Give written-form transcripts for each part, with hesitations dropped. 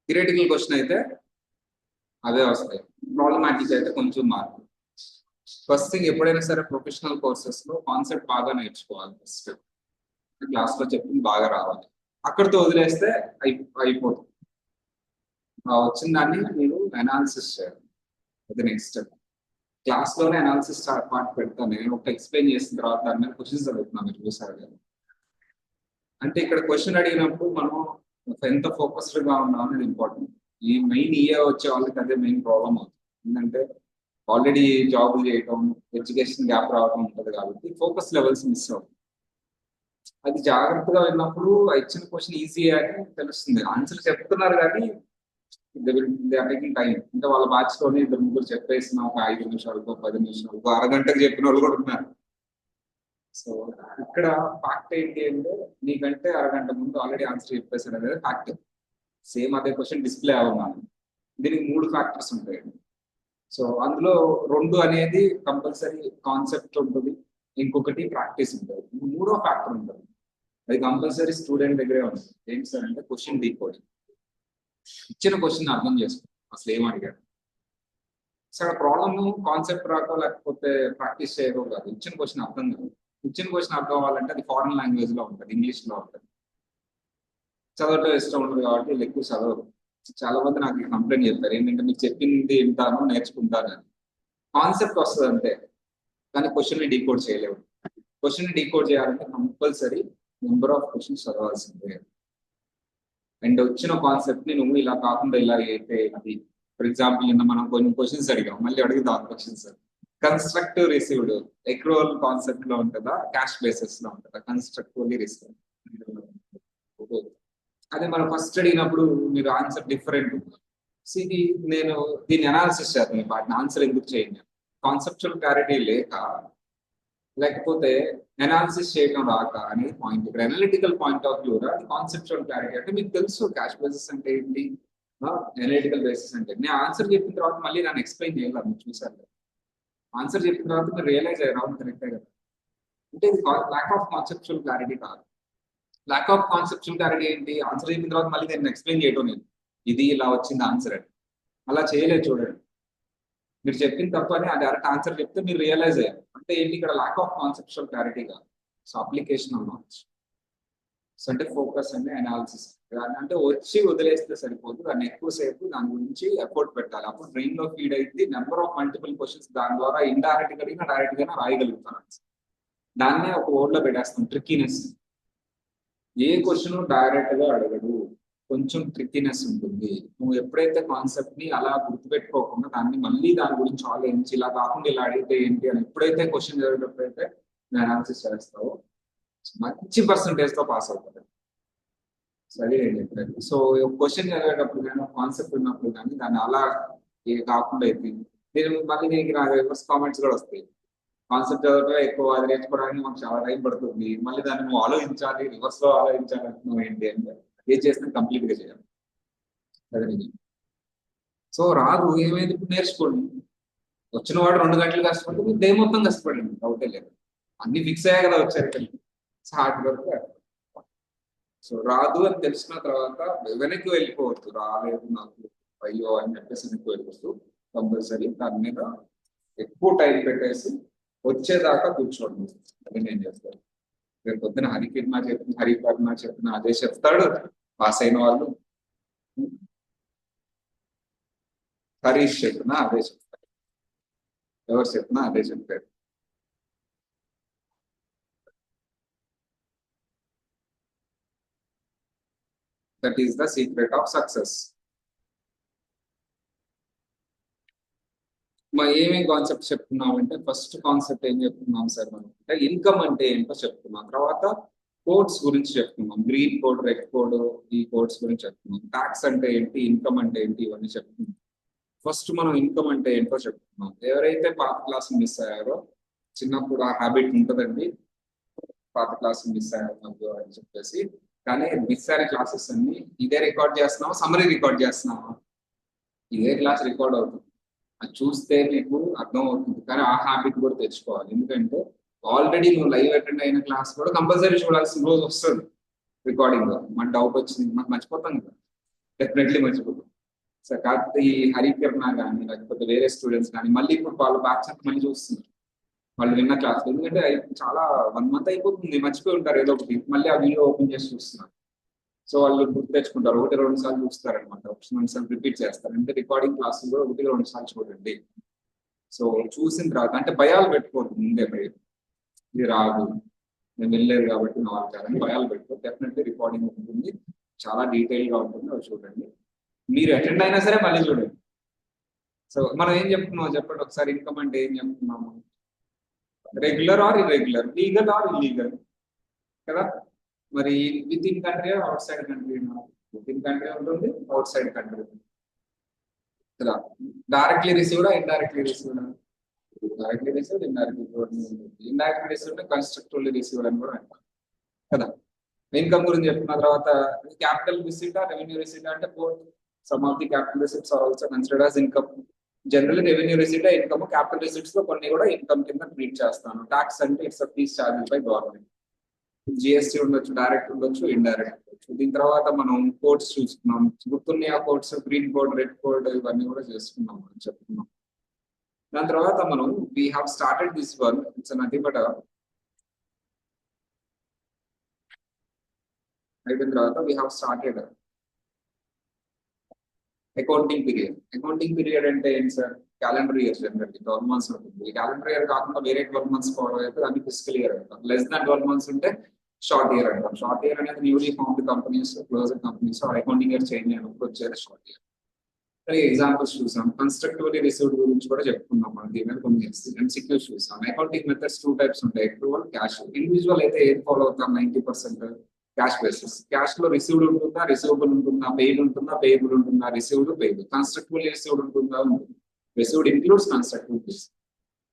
Theoretical question అయితే అవే వస్తాయి, problematic అయితే కొంచెం మార్పు. ఫస్ట్ థింగ్ ఎప్పుడైనా సరే ప్రొఫెషనల్ కోర్సెస్ లో కాన్సెప్ట్ బాగా నేర్చుకోవాలి. ఫస్ట్ క్లాస్ లో చెప్పింది బాగా రావాలి, అక్కడితో వదిలేస్తే అయిపోతుంది. వచ్చిన దాన్ని మీరు అనాలిసిస్ చేయాలి. అది నెక్స్ట్ స్టెప్. క్లాస్ లోనే అనాలిసిస్ పార్ట్ పెడతాను నేను. ఒక ఎక్స్ప్లెయిన్ చేసిన తర్వాత దాని మీద క్వశ్చన్స్ అడుగుతున్నాను, మీరు చూసారు కదా. అంటే ఇక్కడ క్వశ్చన్ అడిగినప్పుడు మనం ఎంత ఫోకస్డ్ గా ఉన్నాం అనేది ఇంపార్టెంట్. ఈ మెయిన్ వచ్చే వాళ్ళకి అదే మెయిన్ ప్రాబ్లం అవుతుంది. ఎందుకంటే ఆల్రెడీ జాబులు చేయటం, ఎడ్యుకేషన్ గ్యాప్ రావడం ఉంటుంది కాబట్టి ఫోకస్ లెవెల్స్ మిస్ అవుతుంది. అది జాగ్రత్తగా విన్నప్పుడు ఇచ్చిన క్వశ్చన్ ఈజీ అని తెలుస్తుంది. ఆన్సర్ చెప్తున్నారు కానీ టేకింగ్ టైం. అంటే వాళ్ళ బ్యాచ్లోనే ఇద్దరు ముగ్గురు చెప్పేసిన ఒక 5 నిమిషాలకో 10 నిమిషాలకో అరగంటకు చెప్పిన వాళ్ళు కూడా ఉన్నారు. సో ఇక్కడ ఫ్యాక్ట్ ఏంటి అంటే నీకంటే అరగంట ముందు ఆల్రెడీ ఆన్సర్ చెప్పేసాడు అనేది ఫ్యాక్ట్. సేమ్ అదే క్వశ్చన్ డిస్ప్లే అవ్వమని. దీనికి 3 ఫ్యాక్టర్స్ ఉంటాయి. సో అందులో 2 అనేది కంపల్సరీ కాన్సెప్ట్ ఉంటుంది, ఇంకొకటి ప్రాక్టీస్ ఉంటుంది, 3వ ఫ్యాక్టర్ ఉంటుంది. అది కంపల్సరీ స్టూడెంట్ దగ్గరే ఉంటుంది. ఏంటి సార్ అంటే క్వశ్చన్ డీకోడింగ్. ఇచ్చిన క్వశ్చన్ అర్థం చేసుకో అసలు ఏం అడిగాడు. సార్ ప్రాబ్లమ్ కాన్సెప్ట్ రాకో లేకపోతే ప్రాక్టీస్ చేయకో కాదు, ఇచ్చిన క్వశ్చన్ అర్థం కాదు. ఇచ్చిన క్వశ్చన్ అర్థం అవ్వాలంటే అది ఫారెన్ లాంగ్వేజ్ లో ఉంటుంది, ఇంగ్లీష్ లో ఉంటుంది. చదవటం ఇష్టం ఉండదు కాబట్టి వీళ్ళు ఎక్కువ చదవరు. చాలా మంది నాకు కంప్లైంట్ చెప్పారు ఏంటంటే మీకు చెప్పింది వింటాను నేర్చుకుంటాను అని. కాన్సెప్ట్ వస్తుంది అంతే, కానీ క్వశ్చన్ ని డీకోడ్ చేయలేవు. క్వశ్చన్ ని డీకోడ్ చేయాలంటే కంపల్సరీ నెంబర్ ఆఫ్ క్వశ్చన్స్ చదవాల్సిందే. అండ్ వచ్చిన కాన్సెప్ట్ ని నువ్వు ఇలా కాకుండా ఇలా అయితే అది. ఫర్ ఎగ్జాంపుల్ నిన్న మనం కొన్ని క్వశ్చన్స్ అడిగాం, మళ్ళీ అడుగుదాం క్వశ్చన్స్. కన్స్ట్రక్టివ్ రిసీవ్డ్ ఎక్రోల్ కాన్సెప్ట్ లో ఉంటుందా, క్యాష్ బేసిస్ లో ఉంటుందా? Constructively received. అదే మనం ఫస్ట్ అడిగినప్పుడు మీరు ఆన్సర్ డిఫరెంట్. ఇది నేను దీన్ని అనాలిసిస్ చేస్తాను, వాటిని ఆన్సర్ ఎందుకు చేయండి. కాన్సెప్చువల్ క్లారిటీ లేకపోతే అనాలిసిస్ చేయడం రాక అనేది పాయింట్. ఇక్కడ అనలిటికల్ పాయింట్ ఆఫ్ వ్యూ అది కాన్సెప్చువల్ క్లారిటీ. అంటే మీకు తెలుసు క్యాష్ బేసిస్ అంటే ఏంటి, అనలిటికల్ బేసిస్ అంటే. నేను ఆన్సర్ చెప్పిన తర్వాత మళ్ళీ నన్ను ఎక్స్ప్లెయిన్ చేయాలి, మీరు చూసారు. ఆన్సర్ చెప్పిన తర్వాత మీరు రియలైజ్ అయ్యారు అవును కరెక్టే కదా. అంటే ఇది ల్యాక్ ఆఫ్ కాన్సెప్చువల్ క్లారిటీ కాదు. ల్యాక్ ఆఫ్ కాన్సెప్చువల్ క్లారిటీ ఏంటి, ఆన్సర్ చెప్పిన తర్వాత మళ్ళీ నేను ఎక్స్ప్లెయిన్ చేయడం, నేను ఇది ఇలా వచ్చింది ఆన్సర్ అని అలా చేయలేదు. చూడండి, మీరు చెప్పిన తప్ప అని అది డైరెక్ట్ ఆన్సర్ చెప్తే మీరు రియలైజ్ అయ్యారు. అంటే ఏంటి ఇక్కడ ల్యాక్ ఆఫ్ కాన్సెప్చువల్ క్లారిటీ కాదు, so application of knowledge. So అంటే ఫోకస్ అంటే అనాలిసిస్. అంటే వచ్చి వదిలేస్తే సరిపోదు, దాన్ని ఎక్కువసేపు దాని గురించి ఎఫర్ట్ పెట్టాలి. అప్పుడు బ్రెయిన్ లో ఫీడ్ అయితే నెంబర్ ఆఫ్ మల్టిపుల్ క్వశ్చన్స్ దాని ద్వారా ఇండైరెక్ట్ గా డైరెక్ట్ గా రాయగలుగుతాను. దాన్నే ఒక వర్డ్ లో పెట్టేస్తాం, ట్రిక్కీనెస్. ఏ క్వశ్చన్ డైరెక్ట్ గా అడగడు, కొంచెం ట్రిక్కీనెస్ ఉంటుంది. నువ్వు ఎప్పుడైతే కాన్సెప్ట్ ని అలా గుర్తుపెట్టుకోకుండా దాన్ని మళ్ళీ దాని గురించి ఆలోచించి ఇలా కాకుండా ఇలా అడిగితే ఏంటి అని ఎప్పుడైతే క్వశ్చన్ చదివేటప్పుడైతే నువ్వు అనాలిసిస్ చేస్తావో మంచి పర్సంటేజ్ తో పాస్ అవుతుంది. సరే నేను చెప్పాను. సో క్వశ్చన్ చదివేటప్పుడు కానీ కాన్సెప్ట్ ఉన్నప్పుడు కానీ దాన్ని అలా కాకుండా అయితే నేను మళ్ళీ దీనికి నాకు రివర్స్ కామెంట్స్ కూడా వస్తాయి. కాన్సెప్ట్ చదవటం ఎక్కువ, అది నేర్చుకోవడానికి మాకు చాలా టైం పడుతుంది, మళ్ళీ దాన్ని నువ్వు ఆలోచించాలి, రివర్స్ లో ఆలోచించాలి అంటున్నావు ఏంటి అంటే ఏం చేస్తే కంప్లీట్ గా చేయాలి. అదే నిజం. సో రాదు ఏమైంది, ఇప్పుడు నేర్చుకోండి. వచ్చిన వాడు 2 గంటలు కష్టపడితే మీరు డే మొత్తం కష్టపడండి, డౌటే లేదు. అన్ని ఫిక్స్ అయ్యా కదా వచ్చారు ఇక్కడ, హార్డ్ వర్క్. సో రాదు అని తెలిసిన తర్వాత వెనక్కి వెళ్ళిపోవచ్చు. రాలేదు నాకు అయ్యో అని చెప్పేసి వెనక్కి వెళ్ళిపోతూ కంపల్సరీ దాని మీద ఎక్కువ టైం పెట్టేసి వచ్చేదాకా కూర్చోండి. అది నేను చెప్తాను. రేపు పొద్దున హరిపర్ణ చెప్పిన అదే చెప్తాడు. పాస్ అయిన వాళ్ళు హరీష్ చెప్పినా అదే చెప్తాడు, ఎవరు చెప్పినా అదే చెప్పాడు. That is the secret of success. ఏమేం కాన్సెప్ట్ చెప్తున్నాం అంటే ఫస్ట్ కాన్సెప్ట్ ఏం చెప్తున్నాం సార్ మనం అంటే ఇన్కమ్ అంటే ఏంటో చెప్తున్నాం. తర్వాత కోడ్స్ గురించి చెప్తున్నాం, గ్రీన్ కోడ్, రెడ్ కోడ్, ఈ కోడ్స్ గురించి చెప్తున్నాం. ట్యాక్స్ అంటే ఏంటి, ఇన్కమ్ అంటే ఏంటి, ఇవన్నీ చెప్తున్నాం. ఫస్ట్ మనం ఇన్కమ్ అంటే ఏంటో చెప్తున్నాం. ఎవరైతే పాత క్లాస్ మిస్ అయ్యారో, చిన్నప్పుడు ఆ హ్యాబిట్ ఉంటుందండి, పాత క్లాస్ మిస్ అయ్యారు అని చెప్పేసి. కానీ మిస్ అయిన క్లాసెస్ అన్ని ఇదే రికార్డ్ చేస్తున్నావా, సమ్మరీ రికార్డ్ చేస్తున్నావా, ఇదే క్లాస్ రికార్డ్ అవుతుంది. అది చూస్తే నీకు అర్థం అవుతుంది. కానీ ఆ హ్యాబిట్ కూడా తెచ్చుకోవాలి. ఎందుకంటే ఆల్రెడీ నువ్వు లైవ్ అటెండ్ అయిన క్లాస్ కూడా కంపల్సరీ చూడాల్సిన రోజు వస్తుంది రికార్డింగ్ లో. మన డౌట్ వచ్చింది మనకు మర్చిపోతాం కదా. డెఫినెట్లీ మర్చిపోతాం. సో కాకపోతే ఈ హరికర్ణ కానీ లేకపోతే వేరే స్టూడెంట్స్ కానీ మళ్ళీ ఇప్పుడు వాళ్ళ బ్యాచ్ అంతా మళ్ళీ చూస్తున్నారు వాళ్ళు విన్న క్లాస్, ఎందుకంటే చాలా 1 month అయిపోతుంది, మర్చిపోయి ఉంటారు ఏదో ఒకటి, మళ్ళీ ఆ వీడియో ఓపెన్ చేసి చూస్తున్నారు. సో వాళ్ళు గుర్తు తెచ్చుకుంటారు, 1-2 సార్లు చూస్తారనమాట, 1-2 సార్లు రిపీట్ చేస్తారు. అంటే రికార్డింగ్ క్లాస్ కూడా 1-2 సార్లు చూడండి. సో చూసిన తర్వాత అంటే భయాలు పెట్టుకోవద్దు ముందే, భయం ఇది రాదు నేను వెళ్ళలేదు కాబట్టి నాలుగు కాదని భయాలు పెట్టుకో. డెఫినెట్లీ రికార్డింగ్ ఉంటుంది, చాలా డీటెయిల్ గా ఉంటుంది, అవి చూడండి. మీరు అటెండ్ అయినా సరే మళ్ళీ చూడండి. సో మనం ఏం చెప్తున్నాం చెప్పండి ఒకసారి, ఇన్కమ్ అంటే ఏం చెప్తున్నాము? Regular or irregular, legal or illegal కదా. మరి within country outside country? Within country ఉంటుంది, అవుట్ సైడ్ కంట్రీ కదా. డైరెక్ట్లీ రిసీవ్డా ఇండైరెక్ట్లీ రిసీవ్డా? Directly received, indirectly received constructively received అని కూడా అంటారు కదా. ఇన్కమ్ గురించి చెప్పుకున్న తర్వాత క్యాపిటల్ రిసీట్, రెవెన్యూ రిసీట్ అంటే both. Sum of the capital receipts are also considered as income. Generally revenue receipt income, capital receipts లో కొన్ని కూడా ఇన్కమ్ కింద ట్రీట్ చేస్తాను. ట్యాక్స్ అంటే it's fees charges by government. GST ఉండొచ్చు, డైరెక్ట్ ఉండొచ్చు, indirect ఉండొచ్చు. దీని తర్వాత మనం కోడ్స్ చూసుకున్నాం, గుర్తున్నాయి ఆ codes, green code, red code, ఇవన్నీ కూడా చేసుకున్నాం మనం చెప్పుకున్నాం. దాని తర్వాత మనం we have started this one, it's nothing but అయిపోయిన తర్వాత we have started accounting period. Accounting period అంటే ఏంటి sir? Calendar year generally 12 months ఉంటుంది. ఈ క్యాలెండర్ ఇయర్ కాకుండా వేరే 12 months ఫాలో అయితే దాన్ని ఫిజికల్ ఇయర్ అంటాం. లెస్ దాన్ 12 months ఉంటే షార్ట్ ఇయర్ అంటాం. షార్ట్ ఇయర్ అనేది newly formed companies, closed companies accounting year change అయినప్పుడు వచ్చేది షార్ట్ ఇయర్. ఎగ్జాంపుల్స్ చూసాం, కన్స్ట్రక్టివ్లీ రిసీవ్డ్ గురించి కూడా చెప్పుకున్నాం మనం. దీని మీద కొన్ని MCQs చూసాం. అకౌంటింగ్ మెథడ్స్ 2 types ఉంటాయి, అక్రూవల్, క్యాష్. ఇండివిజువల్ అయితే ఏది ఫాలో అవుతాం? 90% క్యాష్ బేసిస్. క్యాష్ లో రిసీవ్డ్ ఉంటుందా, రిసీవబుల్ ఉంటుందా, పెయిడ్ ఉంటుందా, పేయబుల్ ఉంటుందా, రిసీవ్డ్, పేయబుల్. కన్స్ట్రక్టివ్ రిసీవ్డ్ ఉంటుందా, ఉంటుంది. Received includes constructive received.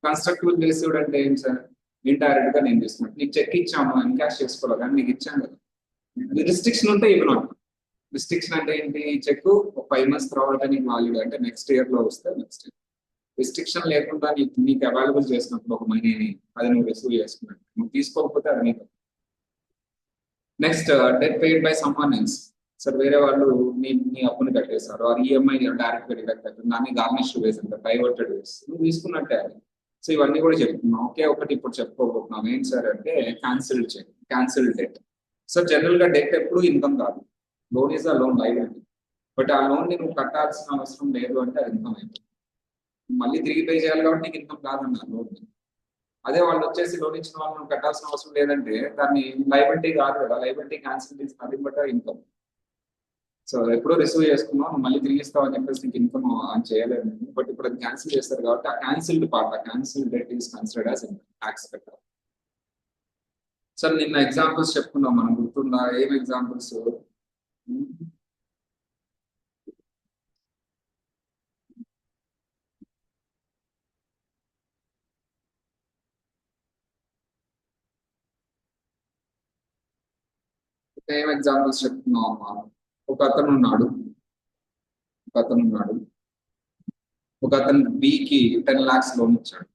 Constructive received అంటే ఏం సార్? ఇండైరెక్ట్ గా నేను తీసుకున్నాను, నీకు చెక్ ఇచ్చాము ఎన్కాష్ చేసుకోవాలి కానీ నీకు ఇచ్చాను కదా. రిస్ట్రిక్షన్ ఉంటే ఇవ్వను. రిస్ట్రిక్షన్ అంటే ఏంటి? చెక్ 5 months తర్వాత నీకు వాల్యూడ్ అంటే నెక్స్ట్ ఇయర్ లో వస్తే నెక్స్ట్ ఇయర్. రిస్ట్రిక్షన్ లేకుండా నీకు అవైలబుల్ చేసినప్పుడు ఒక మనీని అది నువ్వు రిసీవ్ చేసుకున్నట్టు, నువ్వు తీసుకోకపోతే అది నీకు. Next debt paid by someone else. Sir వేరే వాళ్ళు నీ అప్పుని కట్టేస్తారు, ఆ ఈఎంఐ డైరెక్ట్ గా డిడక్ట్ అవుతుంది, దాన్ని గార్నిష్ వేస్ అంటారు, డైవర్టెడ్ వేస్, నువ్వు తీసుకున్నట్టే అది. సో ఇవన్నీ కూడా చెప్తున్నాం. ఒకే ఒకటి ఇప్పుడు చెప్పుకోబోతున్నాం, ఏంటి సార్ అంటే cancelled cheque, cancelled debt. So general గా డెట్ ఎప్పుడు ఇన్కమ్ కాదు, loan is a loan, liability. But ఆ లోన్ ని నువ్వు కట్టాల్సిన అవసరం లేదు అంటే అది ఇన్కమ్ అయిపోతుంది. మళ్ళీ తిరిగి పే చేయాలి కాబట్టి నీకు ఇన్కమ్ కాదన్నారు లోన్. అదే వాళ్ళు వచ్చేసి లోన్ ఇచ్చిన వాళ్ళు నువ్వు కట్టాల్సిన అవసరం లేదంటే దాన్ని లైబిలిటీ కాదు కదా. Liability cancel is nothing but income. So ఎప్పుడో రిసీవ్ చేసుకున్నావు, నువ్వు మళ్ళీ తిరిగి ఇస్తావు అని చెప్పేసి నీకు ఇన్కమ్ అని చేయలేదు. బట్ ఇప్పుడు అది క్యాన్సిల్ చేస్తారు కాబట్టి ఆ క్యాన్సిల్డ్ పార్ట్, ఆ cancel debt is considered as tax కట్టాలి. సార్ నిన్న ఎగ్జాంపుల్స్ చెప్పుకున్నాం మనం, గుర్తుందా? ఏం ఎగ్జాంపుల్స్? ఏం ఎగ్జాంపుల్స్ చెప్తున్నావు అమ్మా? ఒక అతను ఉన్నాడు, ఒక అతను ఉన్నాడు, ఒక అతను బికి 10 lakhs లోన్ ఇచ్చాడు.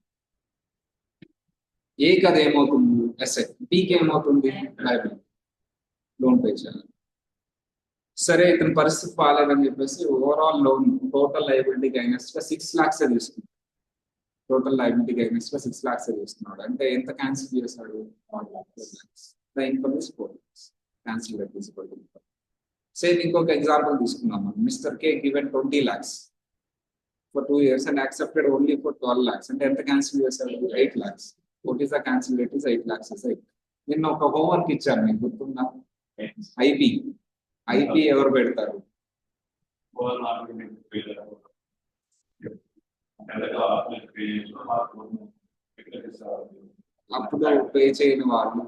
ఏకి అది ఏమవుతుంది? ఎస్ఎట్. బికి ఏమవుతుంది? లైబిలిటీ, లోన్ పే చేయాలి. సరే ఇతని పరిస్థితి బాగాలేదని చెప్పేసి ఓవరాల్ లోన్ టోటల్ లైబిలిటీకి అగైనెస్ట్ గా 6 lakhs తీసుకున్నాడు. టోటల్ లైబిలిటీకి అగైనెస్ట్ గా 6 lakhs తీసుకున్నాడు. అంటే ఎంత క్యాన్సిల్ చేశాడు? 4 lakhs. The income is 4 lakhs. Cancel debt is equal to income. Same ఇంకొక ఎగ్జాంపుల్ తీసుకున్నాం, mister K given 20 lakhs for 2 years and accepted only for 12 lakhs. అంటే ఎంత క్యాన్సిల్ చేశాడు? 8 lakhs. What is the cancel rate? Is 8 lakhs. నిన్న ఒక homework ఇచ్చాను, మీకు గుర్తుందా? ఐపీ. ఐపీ ఎవరు పెడతారు? అప్పుడు పే చేయని వాళ్ళు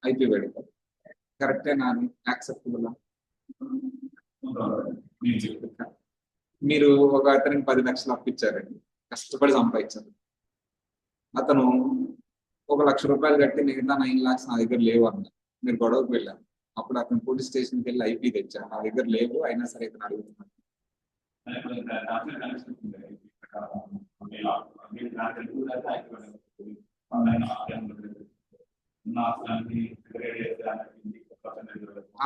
ఐపీ పెడతారు. కరెక్టేనా? యాక్సెప్టబుల్? మీరు ఒక అతనికి 10 లక్షలు అప్పించారండి, కష్టపడి సంపాదించారు. అతను 1 లక్ష రూపాయలు కట్టి మిగతా 9 lakhs నా దగ్గర లేవు అన్నారు. మీరు గొడవకు వెళ్ళారు. అప్పుడు అతను పోలీస్ స్టేషన్కి వెళ్ళి ఐపీ తెచ్చారు, నా దగ్గర లేవు, అయినా సరే ఇతను అడుగుతున్నాడు.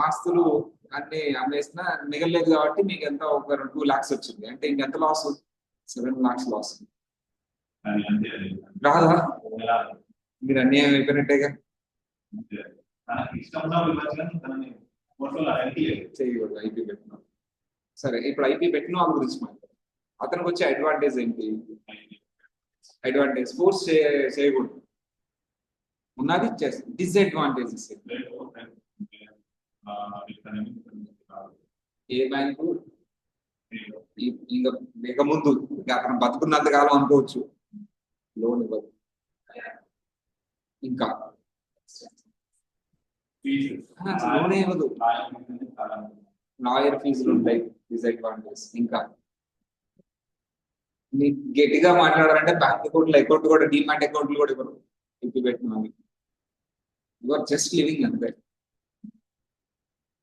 ఆస్తులు అన్ని అమ్మేసిన మిగలేదు కాబట్టి మీకు ఎంత ఒక 2 lakhs వచ్చింది అంటే ఇంకెంత లాస్ 7 lakhs లాస్ రాదా మీరు అన్యాయం అయిపోయినట్టేగా చేయకూడదు ఐపీ పెట్టినా సరే ఇప్పుడు ఐపీ పెట్టిన వాళ్ళ గురించి మాట్లాడు అతనికి వచ్చే అడ్వాంటేజ్ ఏంటి అడ్వాంటేజ్ ఫోర్స్ చేయకూడదు ఉన్నది డిస్అడ్వాంటేజెస్ ఏ బ్యాంకు ఇంకా ఇక ముందు అతను బతుకున్నంత కాలం అనుకోవచ్చు లోన్ ఇవ్వదు ఇంకా లోన్ ఇవ్వదు లాయర్ ఫీజులు ఉంటాయి డిస్అడ్వాంటేజ్ ఇంకా మీకు గట్టిగా మాట్లాడాలంటే బ్యాంక్ అకౌంట్ కూడా డిమాట్ అకౌంట్లు కూడా ఇవ్వరు ఇప్పుడు పెట్టిన యు ఆర్ జస్ట్ లివింగ్ అంతే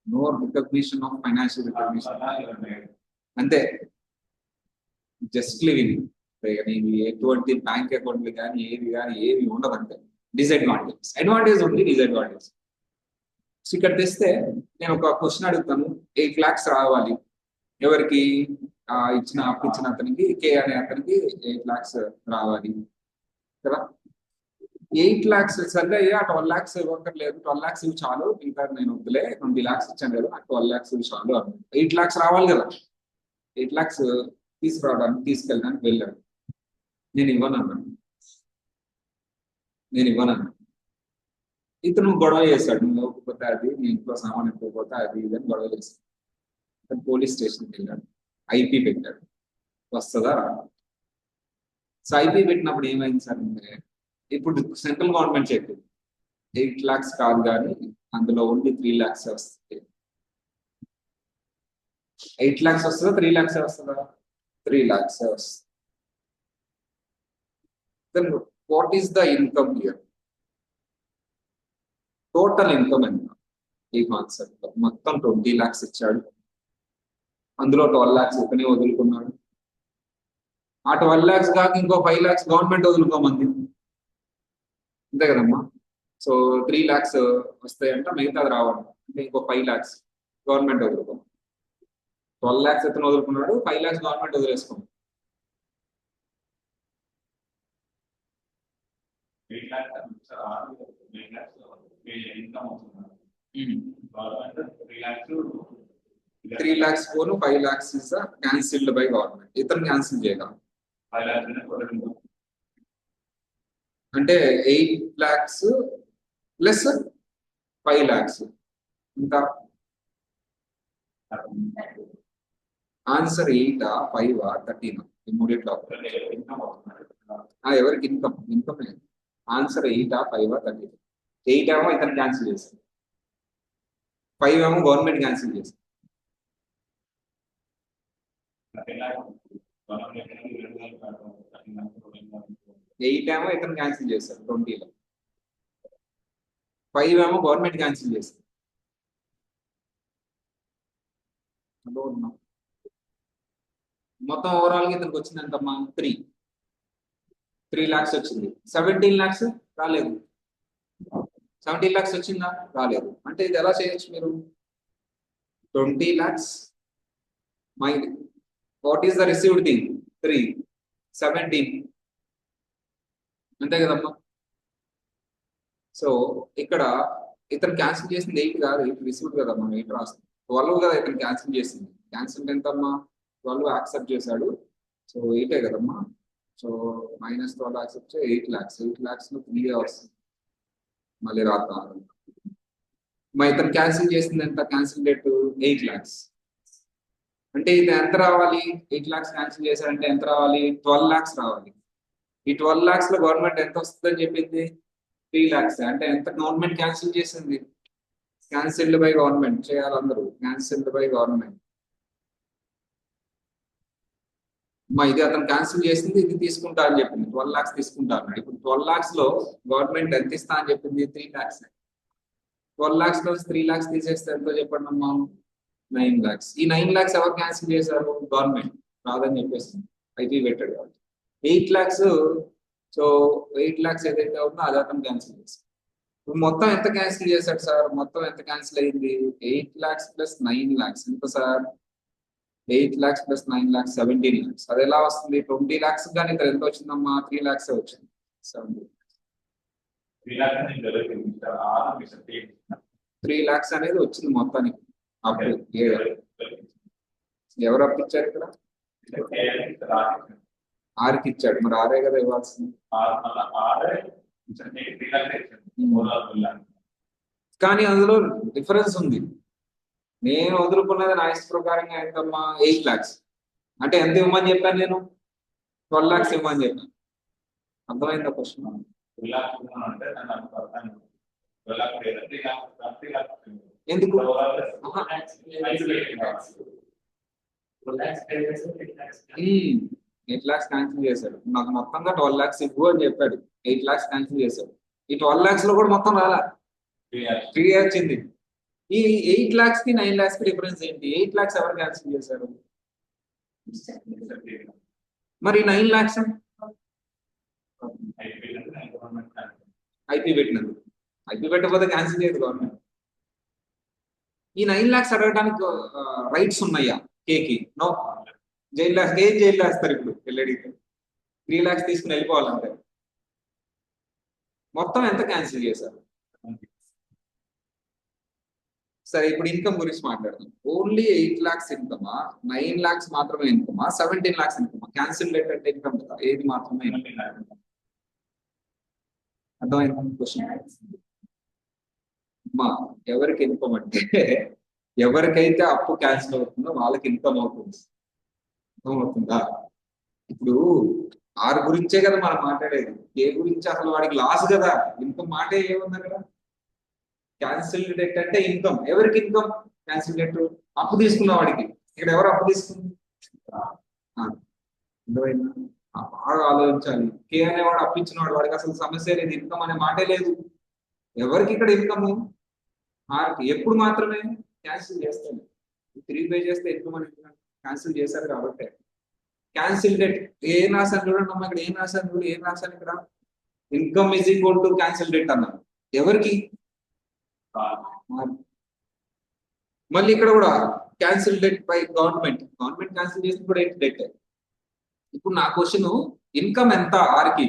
no recognition of financial recognition అంతే జస్ట్ లివింగ్ నీకు ఎటువంటి బ్యాంక్ అకౌంట్లు కానీ ఏవి ఉండదు అంతే డిస్అడ్వాంటేజ్ అడ్వాంటేజ్ ఉంది డిస్అడ్వాంటేజ్ ఇక్కడ తెస్తే నేను ఒక క్వశ్చన్ అడుగుతాను 8 lakhs రావాలి ఎవరికి అప్పు ఇచ్చిన అతనికి కే అనే అతనికి 8 lakhs రావాలి కదా 8 lakhs సరే అయ్యా 12 lakhs ఇవ్వక్కర్లేదు 12 lakhs ఇవి చాలు ఇంకా నేను వద్దులే 20 lakhs ఇచ్చాను కదా 12 lakhs ఇవి చాలు 8 lakhs రావాలి కదా 8 lakhs తీసుకురావడానికి తీసుకెళ్ళడానికి వెళ్ళాడు నేను ఇవ్వనన్నాను ఇతను గొడవ చేశాడు నువ్వు ఇవ్వకపోతే అది నీ ఇంట్లో సామాన్ ఇవ్వకపోతే అది ఇదని గొడవ చేశాడు అతను పోలీస్ స్టేషన్కి వెళ్ళాడు ఐపీ పెట్టాడు వస్తుందా రాదా సో ఐపీ పెట్టినప్పుడు ఏమైంది సార్ అంటే ఇప్పుడు సెంట్రల్ గవర్నమెంట్ చెప్పింది 8 lakhs కాదు కానీ అందులో ఓన్లీ 3 lakhs వస్తుంది 8 lakhs వస్తుందా 3 lakhs వస్తుందా 3 lakhs వస్తుంది then what is the income here total income ఎంత ఈ కాన్సెప్ట్ మొత్తం 20 lakhs ఇచ్చాడు అందులో 12 lakhs ఇతనే వదులుకున్నాడు ఆ 12 lakhs కాక ఇంకో 5 lakhs గవర్నమెంట్ వదులుకోమంది అంతే కదమ్మా సో 3 lakhs వస్తాయంట మిగతాది రావాలి అంటే ఇంకో 5 lakhs గవర్నమెంట్ వదులుకో 12 lakhs ఇతను వదులుకున్నాడు 5 lakhs గవర్నమెంట్ వదిలేసుకోండి 3 lakhs పోను 5 lakhs is cancelled by government ఇతను క్యాన్సిల్ చేయగలం అంటే 8 lakhs ప్లస్ 5 lakhs ఇంకా ఆన్సర్ 8 5 13 ఈ మూడిట్లో ఎవరికి ఇన్కమ్ ఆన్సర్ 8 5 13 8 ఏమో ఇతను క్యాన్సిల్ చేశారు 5 ఏమో గవర్నమెంట్ క్యాన్సిల్ చేశారు 8 ఏమో ఇతను క్యాన్సిల్ చేశారు 20లో 5 ఏమో గవర్నమెంట్ క్యాన్సిల్ చేశారు మొత్తం ఓవరాల్ గా ఇతనికి వచ్చింది ఎంతమ్మా 3 lakhs వచ్చింది 17 lakhs రాలేదు 17 lakhs వచ్చిందా రాలేదు అంటే ఇది ఎలా చేయొచ్చు మీరు 20 lakhs my what is the received thing 3 17 అంతే కదమ్మా సో ఇక్కడ ఇతను క్యాన్సిల్ చేసింది 8 కాదు 8 రిసీవ్డ్ కదమ్మా 8 రాస్తుంది 12 కదా ఇతను క్యాన్సిల్ చేసింది క్యాన్సిల్ ఎంతమ్మా 12 యాక్సెప్ట్ చేశాడు సో 8 కదమ్మా సో -12 యాక్సెప్ట్ 8 lakhs 8 lakhs లో 3 వస్తుంది మళ్ళీ రాద్దాం మరి ఇతను క్యాన్సిల్ చేసింది ఎంత క్యాన్సిల్ డేట్ 8 lakhs అంటే ఇది ఎంత రావాలి 8 lakhs క్యాన్సిల్ చేశారంటే ఎంత రావాలి 12 lakhs రావాలి ఈ 12 lakhs లో గవర్నమెంట్ ఎంత వస్తుందని చెప్పింది 3 lakhs అంటే ఎంత గవర్నమెంట్ క్యాన్సిల్ చేసింది క్యాన్సిల్డ్ బై గవర్నమెంట్ చేయాలి అందరూ క్యాన్సిల్డ్ బై గవర్నమెంట్ ఇది అతను క్యాన్సిల్ చేసింది ఇది తీసుకుంటా అని చెప్పింది 12 lakhs తీసుకుంటా అన్నాడు ఇప్పుడు 12 lakhs లో గవర్నమెంట్ ఎంత ఇస్తా అని చెప్పింది 3 lakhs 12 lakhs లో 3 lakhs తీసేస్తే ఎంతో చెప్పండి అమ్మా 9 lakhs ఈ 9 lakhs ఎవరు క్యాన్సిల్ చేశారు గవర్నమెంట్ రాదని చెప్పేసి ఐపీ పెట్టాడు కాబట్టి 8 lakhs సో 8 lakhs ఏదైతే ఉందో అది అతను క్యాన్సిల్ చేశారు మొత్తం ఎంత క్యాన్సిల్ చేశాడు సార్? మొత్తం ఎంత క్యాన్సిల్ అయింది? 8 lakhs ప్లస్ 9 lakhs ఎంత sir? 8 lakhs plus 9 lakhs 17 lakhs. అది ఎలా వస్తుంది? 20 lakhs కానీ ఇక్కడ ఎంత వచ్చిందమ్మా? 3 lakhs వచ్చింది. 3 lakhs అనేది వచ్చింది మొత్తానికి అప్పు. ఎవరు అప్పు ఇచ్చారు ఇక్కడ? ఆర్కి ఇచ్చాడు. మరి ఆరే కదా ఇవ్వాల్సింది. కానీ అందులో డిఫరెన్స్ ఉంది. నేను వదులుకున్నది నా ఇష్ట ప్రకారంగా ఎంతమ్మా? 8 lakhs. అంటే ఎంత ఇవ్వమని చెప్పాను నేను? 12 lakhs ఇవ్వమని చెప్పాను. అర్థమైందా క్వశ్చన్? ఎందుకు? 8 lakhs క్యాన్సిల్ చేశాడు. నాకు మొత్తంగా 12 lakhs ఇవ్వు అని చెప్పాడు. 8 lakhs క్యాన్సిల్ చేశాడు. ఈ 12 lakhs లో కూడా మొత్తం రాలా, 3 వచ్చింది. ఈ 8 lakhs కి 9 lakhs కి డిఫరెన్స్ ఏంటి? 8 lakhs ఎవరు క్యాన్సిల్ చేశారు? మరి 9 lakhs ఐపీ పెట్టినది. ఐపీ పెట్టకపోతే క్యాన్సిల్ చేయదు గవర్నమెంట్. ఈ 9 lakhs అడగడానికి రైట్స్ ఉన్నాయా కేకి? నో. జైలు వేస్తారు ఇప్పుడు వెళ్ళడిగితే. 3 lakhs తీసుకుని వెళ్ళిపోవాలంటే. మొత్తం ఎంత క్యాన్సిల్ చేశారు? సరే, ఇప్పుడు ఇన్కమ్ గురించి మాట్లాడదాం. ఓన్లీ 8 lakhs ఇన్కమా, 9 lakhs మాత్రమే ఇన్కమా, 17 lakhs ఇన్కమా? క్యాన్సిల్ డేట్ అంటే ఇన్కమ్ కదా, ఏది మాత్రమే? అర్థమైంది క్వశ్చన్? మా ఎవరికి ఇన్కమ్ అంటే ఎవరికైతే అప్పు క్యాన్సిల్ అవుతుందో వాళ్ళకి ఇన్కమ్ అవుతుంది. అర్థమవుతుందా? ఇప్పుడు ఆరు గురించే కదా మనం మాట్లాడేది. ఏ గురించి అసలు వాడికి లాస్ కదా. ఇన్కమ్ మాటే ఏముంది కదా. క్యాన్సిల్ డెట్ అంటే ఇన్కమ్. ఎవరికి ఇన్కమ్? క్యాన్సిల్ డెట్ అప్పు తీసుకున్న వాడికి. ఇక్కడ ఎవరు అప్పు తీసుకుంది? అర్థమైందా? బాగా ఆలోచించాలి. కే అనేవాడు అప్పించిన వాడు, వాడికి అసలు సమస్య లేదు, ఇన్కమ్ అనే మాటే లేదు. ఎవరికి ఇక్కడ ఇన్కమ్? ఆర్కి. ఎప్పుడు మాత్రమే క్యాన్సిల్ చేస్తాను. 3 పే చేస్తే ఇన్కమ్ అని క్యాన్సిల్ చేశారు కాబట్టి. క్యాన్సిల్ డెట్ ఏం రాశాను చూడండి అమ్మా. ఇక్కడ ఏం రాశాను చూడు, ఏం రాశాను ఇక్కడ? Income is equal to cancel debt అన్నాను. ఎవరికి? మళ్ళీ ఇక్కడ కూడా cancel debt by government. Government cancel చేసిన కూడా ఏంటి? డెట్. ఇప్పుడు నా క్వశ్చన్, ఇన్కమ్ ఎంత ఆర్కి?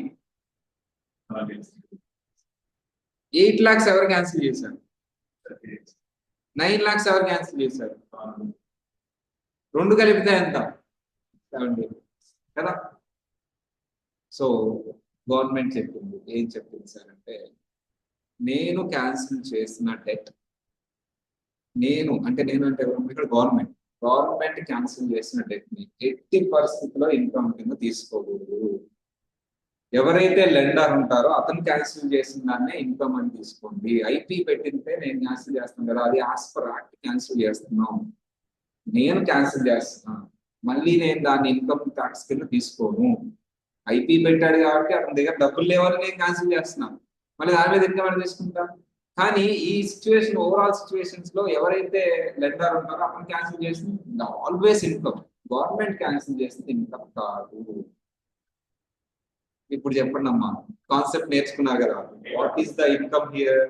8 lakhs ఎవరు క్యాన్సిల్ చేశారు? 9 lakhs ఎవరు క్యాన్సిల్ చేశారు? 2 కలిపితే ఎంత? 70 కదా. సో గవర్నమెంట్ చెప్పింది, ఏం చెప్పింది సార్ అంటే, నేను క్యాన్సిల్ చేసిన డెట్, నేను అంటే ఇక్కడ గవర్నమెంట్ క్యాన్సిల్ చేసిన డెట్ ని ఎట్టి పరిస్థితిలో ఇన్కమ్ కింద తీసుకోకూడదు. ఎవరైతే లెండర్ ఉంటారో అతను క్యాన్సిల్ చేసిన దాన్నే ఇన్కమ్ అని తీసుకోండి. ఐపీ పెట్టింటే నేను క్యాన్సిల్ చేస్తాను కదా, అది యాజ్ పర్ యాక్ట్ క్యాన్సిల్ చేస్తున్నాం. నేను క్యాన్సిల్ చేస్తున్నాను, మళ్ళీ నేను దాన్ని ఇన్కమ్ ట్యాక్స్ కింద తీసుకోను. ఐపీ పెట్టాడు కాబట్టి అతని దగ్గర డబ్బులు లేవని నేను క్యాన్సిల్ చేస్తున్నాను, మళ్ళీ దాని మీద ఇన్కమ్ అని తీసుకుంటాను. కానీ ఈ సిచ్యువేషన్, ఓవరాల్ సిచ్యువేషన్స్ లో ఎవరైతే లెండర్ ఉంటారో అతను క్యాన్సిల్ చేసింది ఆల్వేస్ ఇన్కమ్. గవర్నమెంట్ క్యాన్సిల్ చేసింది ఇన్కమ్ కాదు. ఇప్పుడు చెప్పండి అమ్మా, కాన్సెప్ట్ నేర్చుకున్నారు కదా. What is the income here?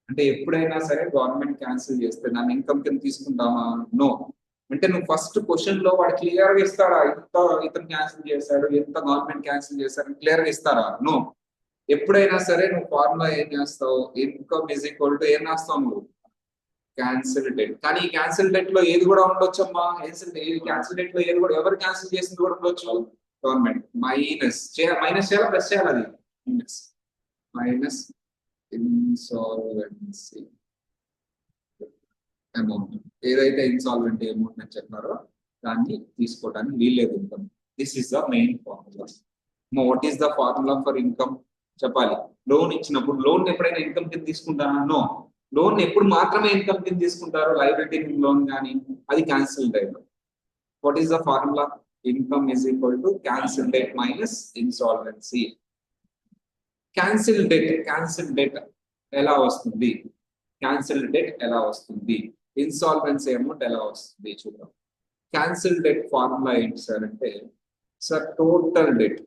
అంటే ఎప్పుడైనా సరే గవర్నమెంట్ క్యాన్సిల్ చేస్తే దాన్ని ఇన్కమ్ కింద తీసుకుంటామా? నో. అంటే నువ్వు ఫస్ట్ క్వశ్చన్ లో వాడు క్లియర్ గా ఇస్తాడా? ఎంత ఇతను క్యాన్సిల్ చేశాడు, ఎంత గవర్నమెంట్ క్యాన్సిల్ చేశాడు క్లియర్ గా ఇస్తారా? నో. ఎప్పుడైనా సరే నువ్వు ఫార్ములా ఏం చేస్తావు? ఇన్కమ్ ఈజ్ ఈక్వల్ టు ఏం రాస్తావు నువ్వు? Cancel debt. కానీ ఈ క్యాన్సిల్ డెట్ లో ఏది కూడా ఉండొచ్చమ్మా. క్యాన్సిల్ డెట్ లో ఏది కూడా, ఎవరు క్యాన్సిల్ చేసింది కూడా ఉండొచ్చు. గవర్నమెంట్. మైనస్ చేయాలా, ప్లస్ చేయాలి? అది మైనస్ ఇన్సాల్వెన్సీ అమౌంట్. ఏదైతే ఇన్సాల్వెంట్ అమౌంట్ అని చెప్పారో దాన్ని తీసుకోవడానికి వీల్లేదు income. This is the main formula. What is the formula for income చెప్పాలి. లోన్ ఇచ్చినప్పుడు లోన్ ఎప్పుడైనా ఇన్కమ్ కింద తీసుకుంటానా? నో. లోన్ ఎప్పుడు మాత్రమే ఇన్కమ్ కింద తీసుకుంటారు? లయబిలిటీ లోన్ కానీ, అది cancel debt. What is the formula? Income is equal to cancel debt minus insolvency. Cancel debt ఎలా వస్తుంది? క్యాన్సిల్ డెట్ ఎలా వస్తుంది? ఇన్సాల్వెన్సీ అమౌంట్ ఎలా వస్తుంది చూద్దాం. క్యాన్సిల్ డెట్ ఫార్ములా ఏంటి సార్ అంటే, sir total debt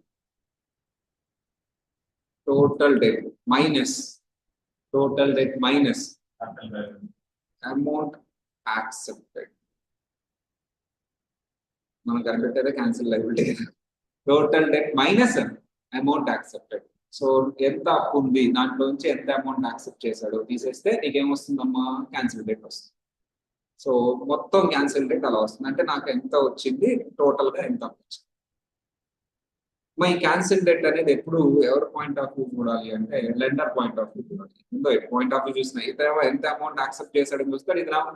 total debt minus amount accepted. మనం కనిపెట్టేదే cancel liability. Total debt minus amount accepted. So ఎంత అప్పు ఉంది దాంట్లో నుంచి ఎంత అమౌంట్ యాక్సెప్ట్ చేశాడో తీసేస్తే నీకేమొస్తుందమ్మా క్యాన్సిల్ డెట్ వస్తుంది. సో మొత్తం క్యాన్సిల్ డెట్ అలా వస్తుంది. అంటే నాకు ఎంత వచ్చింది టోటల్ గా ఎంత వచ్చింది. మై క్యాన్సిల్ డెట్ అనేది ఎప్పుడు ఎవరి పాయింట్ ఆఫ్ వ్యూ చూడాలి అంటే లెండర్ పాయింట్ ఆఫ్ వ్యూ చూడాలి. ఎంతో పాయింట్ ఆఫ్ వ్యూ చూసిన ఇతర ఎంత అమౌంట్ యాక్సెప్ట్ చేశాడని చూస్తాడు, ఇది నాకు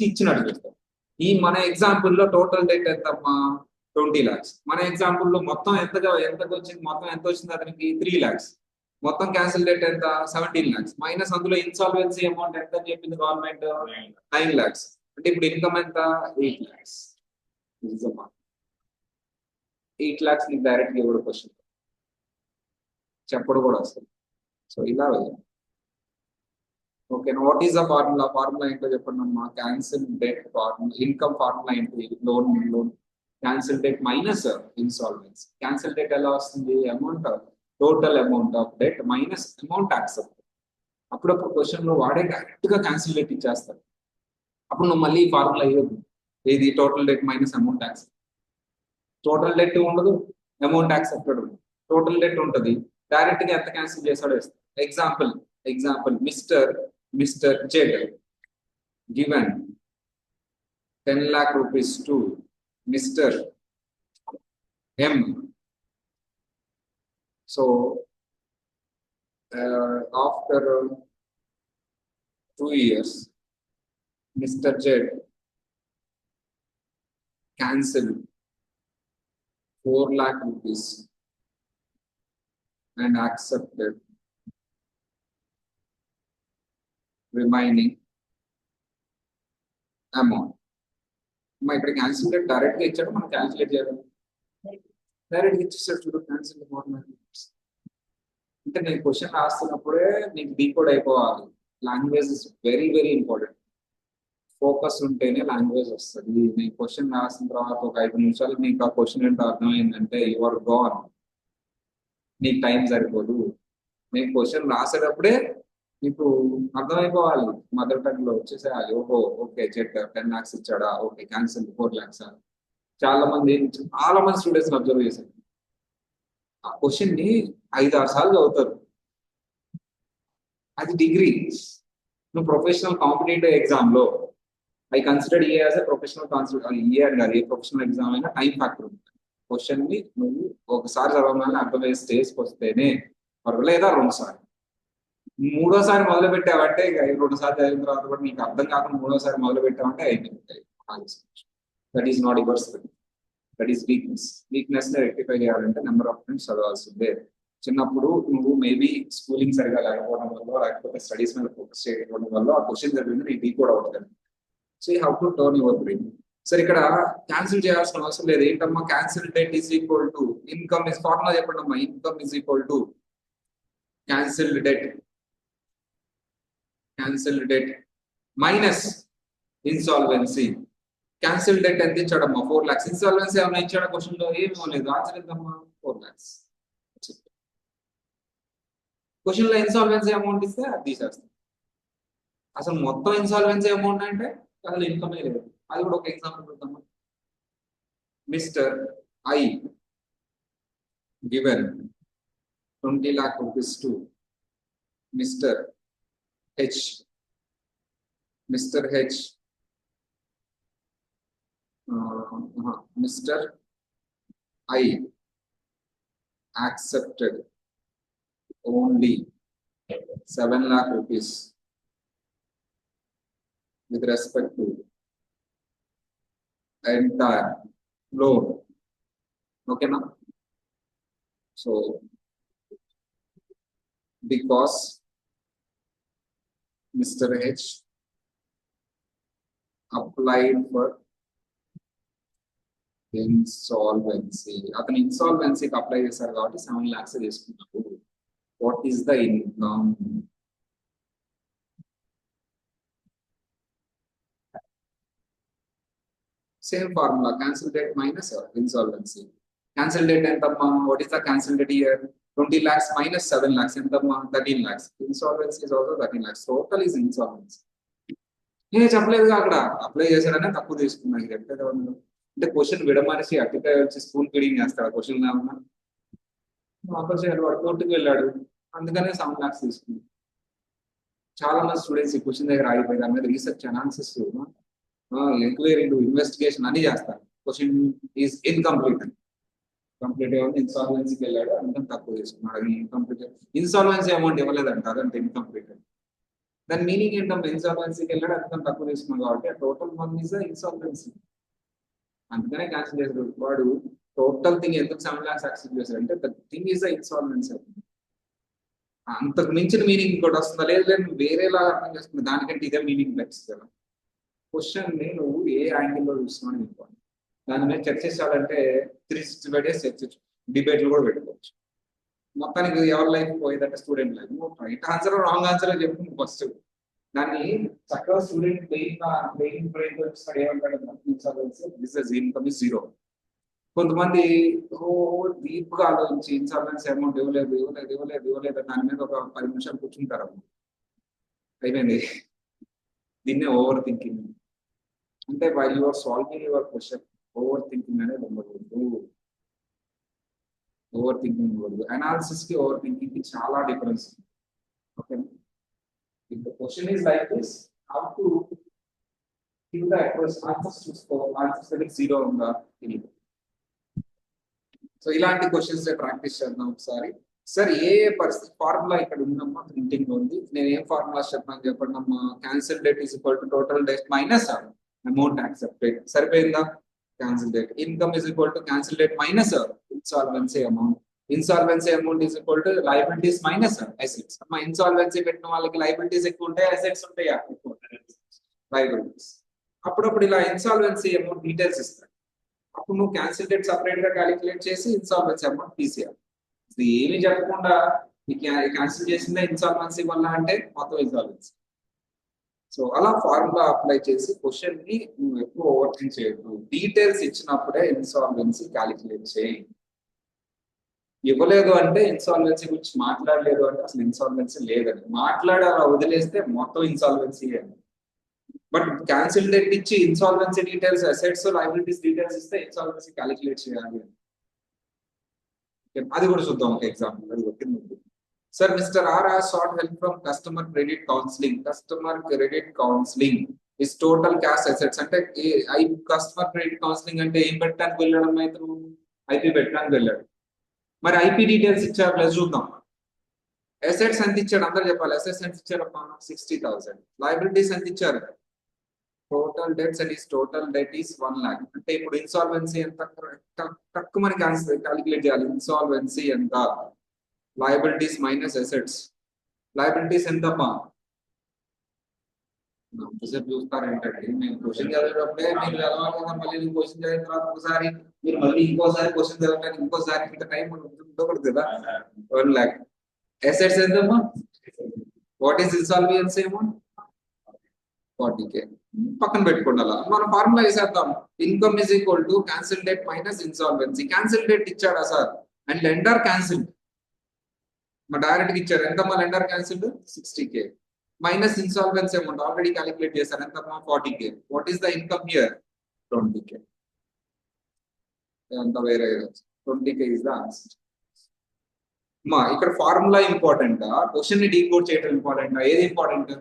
ఇచ్చినట్టు చూస్తాడు. ఈ మన ఎగ్జాంపుల్లో టోటల్ డెట్ ఎంతమ్మా 20 lakhs. మన ఎగ్జాంపుల్లో మొత్తం ఎంత వచ్చింది అతనికి 3 lakhs. మొత్తం క్యాన్సిల్ డెట్ ఎంత 17 lakhs. మైనస్ అందులో ఇన్సాల్వెన్సీ అమౌంట్ ఎంత అని చెప్పింది గవర్నమెంట్ 9 lakhs. అంటే ఇప్పుడు ఇన్కమ్ ఎంత 8 lakhs. 8 lakhs నీకు డైరెక్ట్ గా ఇవ్వడం క్వశ్చన్ చెప్పడు కూడా వస్తుంది. సో ఇలా okay, what is the formula ఏంటో చెప్పండి అమ్మా. Cancel debt formula, income formula ఏంటి, loan cancel debt minus insolvency. Cancel debt ఎలా వస్తుంది, amount total amount of debt minus amount accept. అప్పుడప్పుడు క్వశ్చన్ లో వాడే డైరెక్ట్ గా క్యాన్సిల్ డెట్ ఇచ్చేస్తారు. అప్పుడు నువ్వు మళ్ళీ ఫార్ములా అయ్యొద్దు, ఏది total debt minus amount accept. Total debt ఉండదు, అమౌంట్ యాక్సెప్టెడ్ ఉండదు. టోటల్ డెట్ ఉంటుంది, డైరెక్ట్ గా ఎంత క్యాన్సిల్ చేశాడో ఇస్తాడు. Example mister Z given 10 lakh rupees to Mr. M. So after 2 years, Mr. Z cancelled 4 lakh rupees and accepted remaining amount. ఇక్కడ cancel direct గా ఇచ్చాడు, మనం క్యాన్సిలేట్ చేయాలి. డైరెక్ట్ గా ఇచ్చేసాడు చూడు క్యాన్సిల్. అంటే నేను క్వశ్చన్ రాస్తున్నప్పుడే నీకు డీకోడ్ అయిపోవాలి. Language is very very important. Focus ఉంటేనే లాంగ్వేజ్ వస్తుంది. నేను క్వశ్చన్ రాసిన తర్వాత ఒక 5 నిమిషాలు నీకు ఆ క్వశ్చన్ ఏంటో అర్థమైందంటే యువర్ గాన్, నీకు టైం సరిపోదు. నేను క్వశ్చన్ రాసేటప్పుడే నీకు అర్థమైపోవాలి, మదర్ టంగ్ లో వచ్చేసేయాలి. ఓహో ఓకే, 10 lakhs ఇచ్చాడా, ఓకే క్యాన్సిల్ 4 lakhs. చాలా మంది స్టూడెంట్స్ అబ్జర్వ్ చేశారు, ఆ క్వశ్చన్ ని 5-6 సార్లు చదువుతారు. అది డిగ్రీ. నువ్వు ప్రొఫెషనల్ కాంపిటేటివ్ ఎగ్జామ్ లో I consider A as a professional A అని కాదు, ఏ ప్రొఫెషనల్ ఎగ్జామ్ అయినా టైం ఫ్యాక్టర్ ఉంటుంది. క్వశ్చన్ ని నువ్వు ఒకసారి చదవగానే అర్థమయ్యే స్టేజ్కి వస్తేనే, లేదా 2 సార్లు. 3వ సారి మొదలు పెట్టావంటే ఇక 2 సార్లు చదివిన తర్వాత కూడా నీకు అర్థం కాకుండా 3వ సారి మొదలు పెట్టావంటే అయిపోయింది. That is not your skill, that is weakness. Weakness ని రెక్టిఫై చేయాలంటే నెంబర్ ఆఫ్ టైమ్స్ చదవాల్సిందే. చిన్నప్పుడు నువ్వు మేబీ స్కూలింగ్ సరిగా లేకపోవడం వల్ల, లేకపోతే స్టడీస్ మీద ఫోకస్ చేయకపోవడం వల్ల ఆ క్వశ్చన్ జరిగింది నీకు డీకోడ్ అవుతుంది. So you have to turn your brain. సరే, ఇక్కడ క్యాన్సిల్ చేయాల్సిన అవసరం లేదు. ఏంటమ్మా, cancel debt is equal to income. Is formula చెప్పండి అమ్మా. Income is equal to cancelled debt minus insolvency. Cancel debt ఎంత ఇచ్చాడమ్మా 4 lakhs. ఇన్సాల్వెన్సీ ఏమైనా ఇచ్చాడా క్వశ్చన్ లో? ఏమో లేదు. ఆన్సర్ ఎంతమ్మా 4 lakhs. క్వశ్చన్ లో ఇన్సాల్వెన్సీ అమౌంట్ ఇస్తే అది తీసేస్తాం. అసలు మొత్తం ఇన్సాల్వెన్సీ అమౌంట్ అంటే అసలు ఇన్కమే లేదు. అది కూడా ఒక ఎగ్జాంపుల్ చూద్దామా. Mister I given 20 lakh rupees to Mr. H. Mr. I accepted only 7 lakh rupees with respect to entire loan. Okay, now? So, because Mr. H applied for insolvency, అతను ఇన్సాల్వెన్సీకి apply చేశారు కాబట్టి 7 lakhs తీసుకున్నాడు. What is the income? Same formula, cancel debt minus insolvency. Cancel debt ఎంతమ్మా? What is the cancel debt year 20 lakhs minus 7 lakhs ఎంత 13 lakhs. Insolvency is also 13 lakhs. Total is insolvency. నేను చెప్పలేదుగా అక్కడ apply చేశాడనే తక్కువ తీసుకున్నా ఇది చెప్పలేదు అంటే క్వశ్చన్ విడమనిసి అట్టికాయ వచ్చి స్కూల్ ఫీడింగ్ చేస్తాడు క్వశ్చన్ ఏమన్నా ఆఫర్ చేయాలి వాడు కోర్టుకు వెళ్ళాడు అందుకనే 7 lakhs తీసుకున్నాడు. చాలా మంది స్టూడెంట్స్ ఈ క్వశ్చన్ దగ్గర ఆగిపోయి దాని మీద రీసెర్చ్ అనాలిసిస్ ఎంక్వైరీ ఇన్వెస్టిగేషన్ అన్ని చేస్తారు. క్వశ్చన్ ఈజ్ ఇన్కంప్లీట్ అని కంప్లీట్ గా ఇన్సాల్వెన్సీకి వెళ్ళాడు అందుకని తక్కువ తీసుకున్నాడు. ఇన్కంప్లీట్ ఇన్సాల్వెన్సీ అమౌంట్ ఇవ్వలేదంట అదంటే ఇన్కంప్లీట్. దాని మీనింగ్ ఏంటంటే ఇన్సాల్వెన్సీకి వెళ్ళాడు అందుకని తక్కువ తీసుకున్నాడు కాబట్టి టోటల్ మనీ ఇస్ ఇన్సాల్వెన్సీ అందుకనే క్యాన్సిల్ చేశాడు. వాడు టోటల్ థింగ్ ఎందుకు 7 lakhs యాక్సెప్ట్ చేశాడు అంటే ద థింగ్ ఈజ్ ఇన్సాల్వెన్సీ. అంతకు మించిన మీనింగ్ ఇంకోటి వస్తుందా లేదు లేదు వేరేలా అర్థం చేస్తుంది దానికంటే ఇదే మీనింగ్ లభిస్తుంది. క్వశ్చన్ ని నువ్వు ఏ యాంగిల్లో చూస్తున్నావు అనుకోండి దాని మీద చర్చించాలంటే 365 days చర్చించు డిబేట్లు కూడా పెట్టుకోవచ్చు. మొత్తానికి ఎవరి లైఫ్ పోయేదంటే student life right answer wrong answer చెప్తుంది ఫస్ట్ దాన్ని చక్కగా స్టూడెంట్ బ్రెయిన్ ఏమంటాడు ఇన్కమ్ ఇస్ జీరో. కొంతమంది డీప్ గా ఆలోచించి ఇన్సల్వెన్సీ అమౌంట్ ఇవ్వలేదు దాని మీద ఒక 10 నిమిషాలు కూర్చుంటారు అయిపోయింది. దీన్నే ఓవర్ థింకింగ్ అంటే while your solving your question over thinking అనేది ఉండకూడదు. ఓవర్ థింకింగ్ ఉండకూడదు. అనాలిసిస్ కి ఓవర్ థింకింగ్ కి చాలా difference. Okay if the question is like this how to give the approach answers చూసుకో ఆన్సర్స్ దగ్గర జీరో ఉందా తెలియదు. సో ఇలాంటి క్వశ్చన్స్ ప్రాక్టీస్ చేద్దాం ఒకసారి. సార్ ఏ పరిస్థితి ఫార్ములా ఇక్కడ ఉందమ్మా ప్రింటింగ్ ఉంది నేను ఏం ఫార్ములా చెప్తాను చెప్పండి అమ్మా. Cancel debt is equal to total debt minus amount accepted సరిపోయిందా. Cancel debt income is equal to cancel debt minus insolvency amount. Insolvency amount is equal to liabilities minus assets. అమ్మా insolvency పెట్టిన వాళ్ళకి liabilities ఎక్కువ ఉంటాయి assets ఉంటాయా ఎక్కువ liabilities. అప్పుడప్పుడు ఇలా ఇన్సాల్వెన్సీ అమౌంట్ డీటెయిల్స్ ఇస్తాడు అప్పుడు నువ్వు క్యాన్సిల్ డేట్ సపరేట్ గా క్యాలిక్యులేట్ చేసి ఇన్సాల్వెన్సీ అమౌంట్ తీసేయాలి. ఏమి చెప్పకుండా క్యాన్సిల్ చేసిందే ఇన్సాల్వెన్సీ వల్ల అంటే మొత్తం ఇన్సాల్వెన్సీ. సో అలా ఫార్ములా అప్లై చేసి క్వశ్చన్ ని నువ్వు ఎక్కువ ఓవర్ థింక్ చేయొద్దు. డీటెయిల్స్ ఇచ్చినప్పుడే ఇన్సాల్వెన్సీ క్యాలిక్యులేట్ చేయి. ఇవ్వలేదు అంటే ఇన్సాల్వెన్సీ గురించి మాట్లాడలేదు అంటే అసలు ఇన్సాల్వెన్సీ లేదని మాట్లాడి అలా వదిలేస్తే మొత్తం ఇన్సాల్వెన్సీ అని. బట్ క్యాన్సిల్ డేట్ ఇచ్చి insolvency details assets liabilities details ఇస్తే ఇన్సాల్వెన్సీ క్యాలిక్యులేట్ చేయాలి. అది కూడా చూద్దాం ఒక ఎగ్జాంపుల్. అది వచ్చింది sir mister R has sought help from customer credit counselling. Customer credit counselling is total cash assets అంటే కస్టమర్ క్రెడిట్ కౌన్సిలింగ్ అంటే ఏం పెట్టడానికి వెళ్ళడం అయితే ఐపీ పెట్టడానికి వెళ్ళాడు. మరి ఐపీ డీటెయిల్స్ ఇచ్చారు లేదు చూద్దాం. అసెట్స్ ఎంత ఇచ్చాడు అందరు చెప్పాలి. అసెట్స్ ఎంత ఇచ్చారమ్మా 60,000. లయబిలిటీస్ ఎంత ఇచ్చారు total debts and is total debt is 1 lakh. అంటే ఇప్పుడు ఇన్సాల్వెన్సీ ఎంత తక్కువ మనకి క్యాలిక్యులేట్ చేయాలి. ఇన్సాల్వెన్సీ ఎంత లయబిలిటీస్ మైనస్ అసెట్స్. లయబిలిటీస్ ఎంతమ్మా చూస్తారు ఏంటంటే నేను క్వశ్చన్ చదివేటప్పుడే మీరు చదవాలి కదా మళ్ళీ నేను క్వశ్చన్ చదివిన తర్వాత ఒకసారి మీరు మళ్ళీ ఇంకోసారి క్వశ్చన్ చదవడానికి ఇంకోసారి ఇంత టైం ఉండకూడదు కదా. 1 lakh. అసెట్స్ ఎంతమ్మా what is insolvency amount 40K. పక్కన పెట్టుకోండి. అలా మనం ఫార్ములా వేసేద్దాం. Income is equal to cancel debt minus insolvency. Cancel date ఇచ్చాడా సార్ అండ్ లెండర్ క్యాన్సిల్ మా డైరెక్ట్ ఇచ్చారు ఎంతమ్మా lender cancel 60K minus insolvency amount already calculate చేశారు ఎంతమ్మా 40K. What is the income here 20K. అంత వేరే 20K is the answer. మా ఇక్కడ ఫార్ములా ఇంపార్టెంటా క్వశ్చన్ ని డీకోడ్ చేయడం ఇంపార్టెంటా ఏది ఇంపార్టెంట్